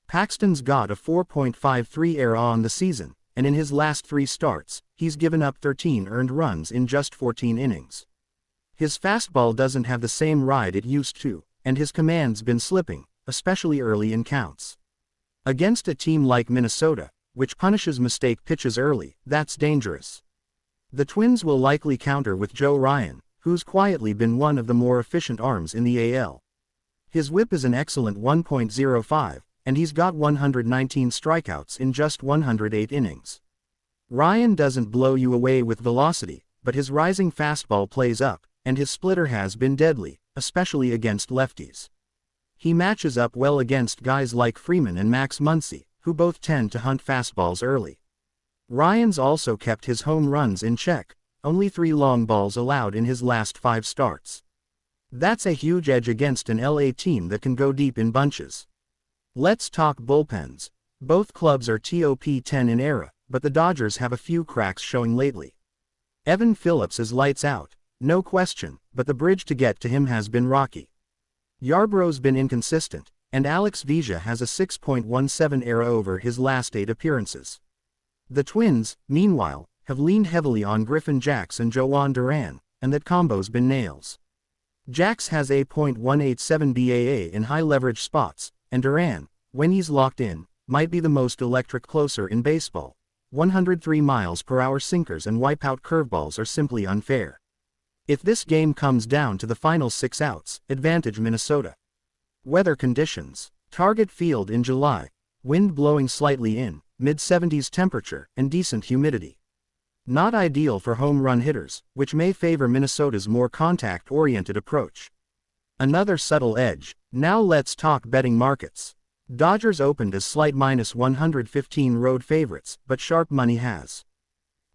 Paxton's got a 4.53 ERA on the season, and in his last 3 starts, he's given up 13 earned runs in just 14 innings. His fastball doesn't have the same ride it used to, and his command's been slipping, especially early in counts. Against a team like Minnesota, which punishes mistake pitches early, that's dangerous. The Twins will likely counter with Joe Ryan, who's quietly been one of the more efficient arms in the AL. His whip is an excellent 1.05, and he's got 119 strikeouts in just 108 innings. Ryan doesn't blow you away with velocity, but his rising fastball plays up, and his splitter has been deadly, especially against lefties. He matches up well against guys like Freeman and Max Muncy, who both tend to hunt fastballs early. Ryan's also kept his home runs in check, only 3 long balls allowed in his last 5 starts. That's a huge edge against an LA team that can go deep in bunches. Let's talk bullpens. Both clubs are top 10 in era, but the Dodgers have a few cracks showing lately. Evan Phillips is lights out, no question, but the bridge to get to him has been rocky. Yarbrough's been inconsistent, and Alex Vesia has a 6.17 ERA over his last 8 appearances. The Twins, meanwhile, have leaned heavily on Griffin Jax and Joan Duran, and that combo's been nails. Jax has a .187 BAA in high-leverage spots, and Duran, when he's locked in, might be the most electric closer in baseball. 103 miles per hour sinkers and wipeout curveballs are simply unfair. If this game comes down to the final 6 outs, advantage Minnesota. Weather conditions. Target Field in July. Wind blowing slightly in, mid-70s temperature, and decent humidity. Not ideal for home run hitters, which may favor Minnesota's more contact-oriented approach. Another subtle edge. Now let's talk betting markets. Dodgers opened as slight -115 road favorites, but sharp money has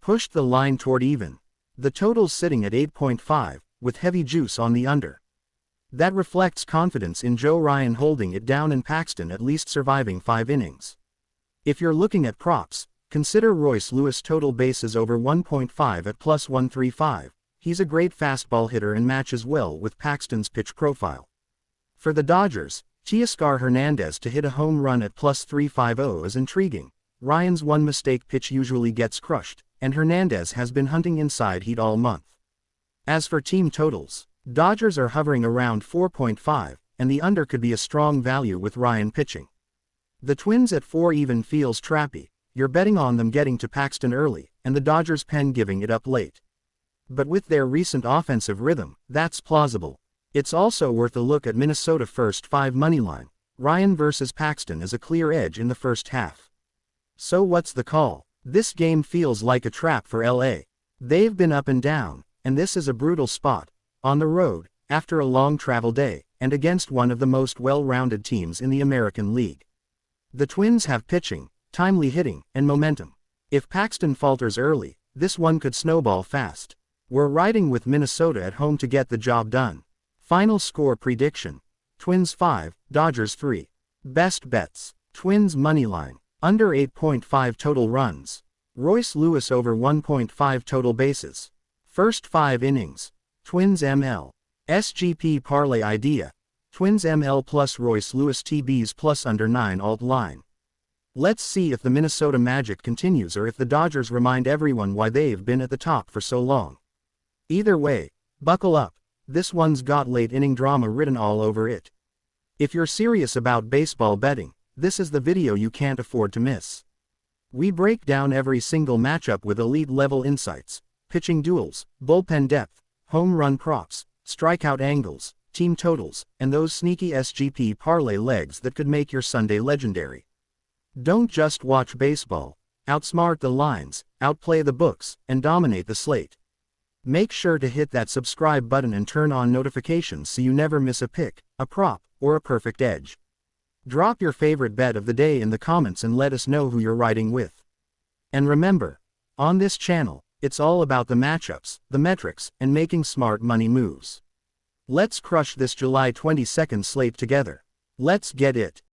pushed the line toward even. The total's sitting at 8.5, with heavy juice on the under. That reflects confidence in Joe Ryan holding it down and Paxton at least surviving 5 innings. If you're looking at props, consider Royce Lewis total bases over 1.5 at +135. He's a great fastball hitter and matches well with Paxton's pitch profile. For the Dodgers, Teoscar Hernandez to hit a home run at +350 is intriguing. Ryan's one mistake pitch usually gets crushed, and Hernandez has been hunting inside heat all month. As for team totals, Dodgers are hovering around 4.5, and the under could be a strong value with Ryan pitching. The Twins at 4 even feels trappy. You're betting on them getting to Paxton early, and the Dodgers' pen giving it up late. But with their recent offensive rhythm, that's plausible. It's also worth a look at Minnesota first 5 moneyline. Ryan versus Paxton is a clear edge in the first half. So what's the call? This game feels like a trap for LA. They've been up and down, and this is a brutal spot. On the road, after a long travel day, and against one of the most well-rounded teams in the American League. The Twins have pitching, timely hitting, and momentum. If Paxton falters early, this one could snowball fast. We're riding with Minnesota at home to get the job done. Final score prediction. Twins 5, Dodgers 3. Best bets. Twins moneyline. Under 8.5 total runs. Royce Lewis over 1.5 total bases. First 5 innings. Twins ML. SGP parlay idea. Twins ML plus Royce Lewis TBs plus under 9 alt line. Let's see if the Minnesota magic continues or if the Dodgers remind everyone why they've been at the top for so long. Either way, buckle up. This one's got late inning drama written all over it. If you're serious about baseball betting, this is the video you can't afford to miss. We break down every single matchup with elite-level insights, pitching duels, bullpen depth, home run props, strikeout angles, team totals, and those sneaky SGP parlay legs that could make your Sunday legendary. Don't just watch baseball. Outsmart the lines, outplay the books, and dominate the slate. Make sure to hit that subscribe button and turn on notifications so you never miss a pick, a prop, or a perfect edge. Drop your favorite bet of the day in the comments and let us know who you're riding with. And remember, on this channel, it's all about the matchups, the metrics, and making smart money moves. Let's crush this July 22nd slate together. Let's get it.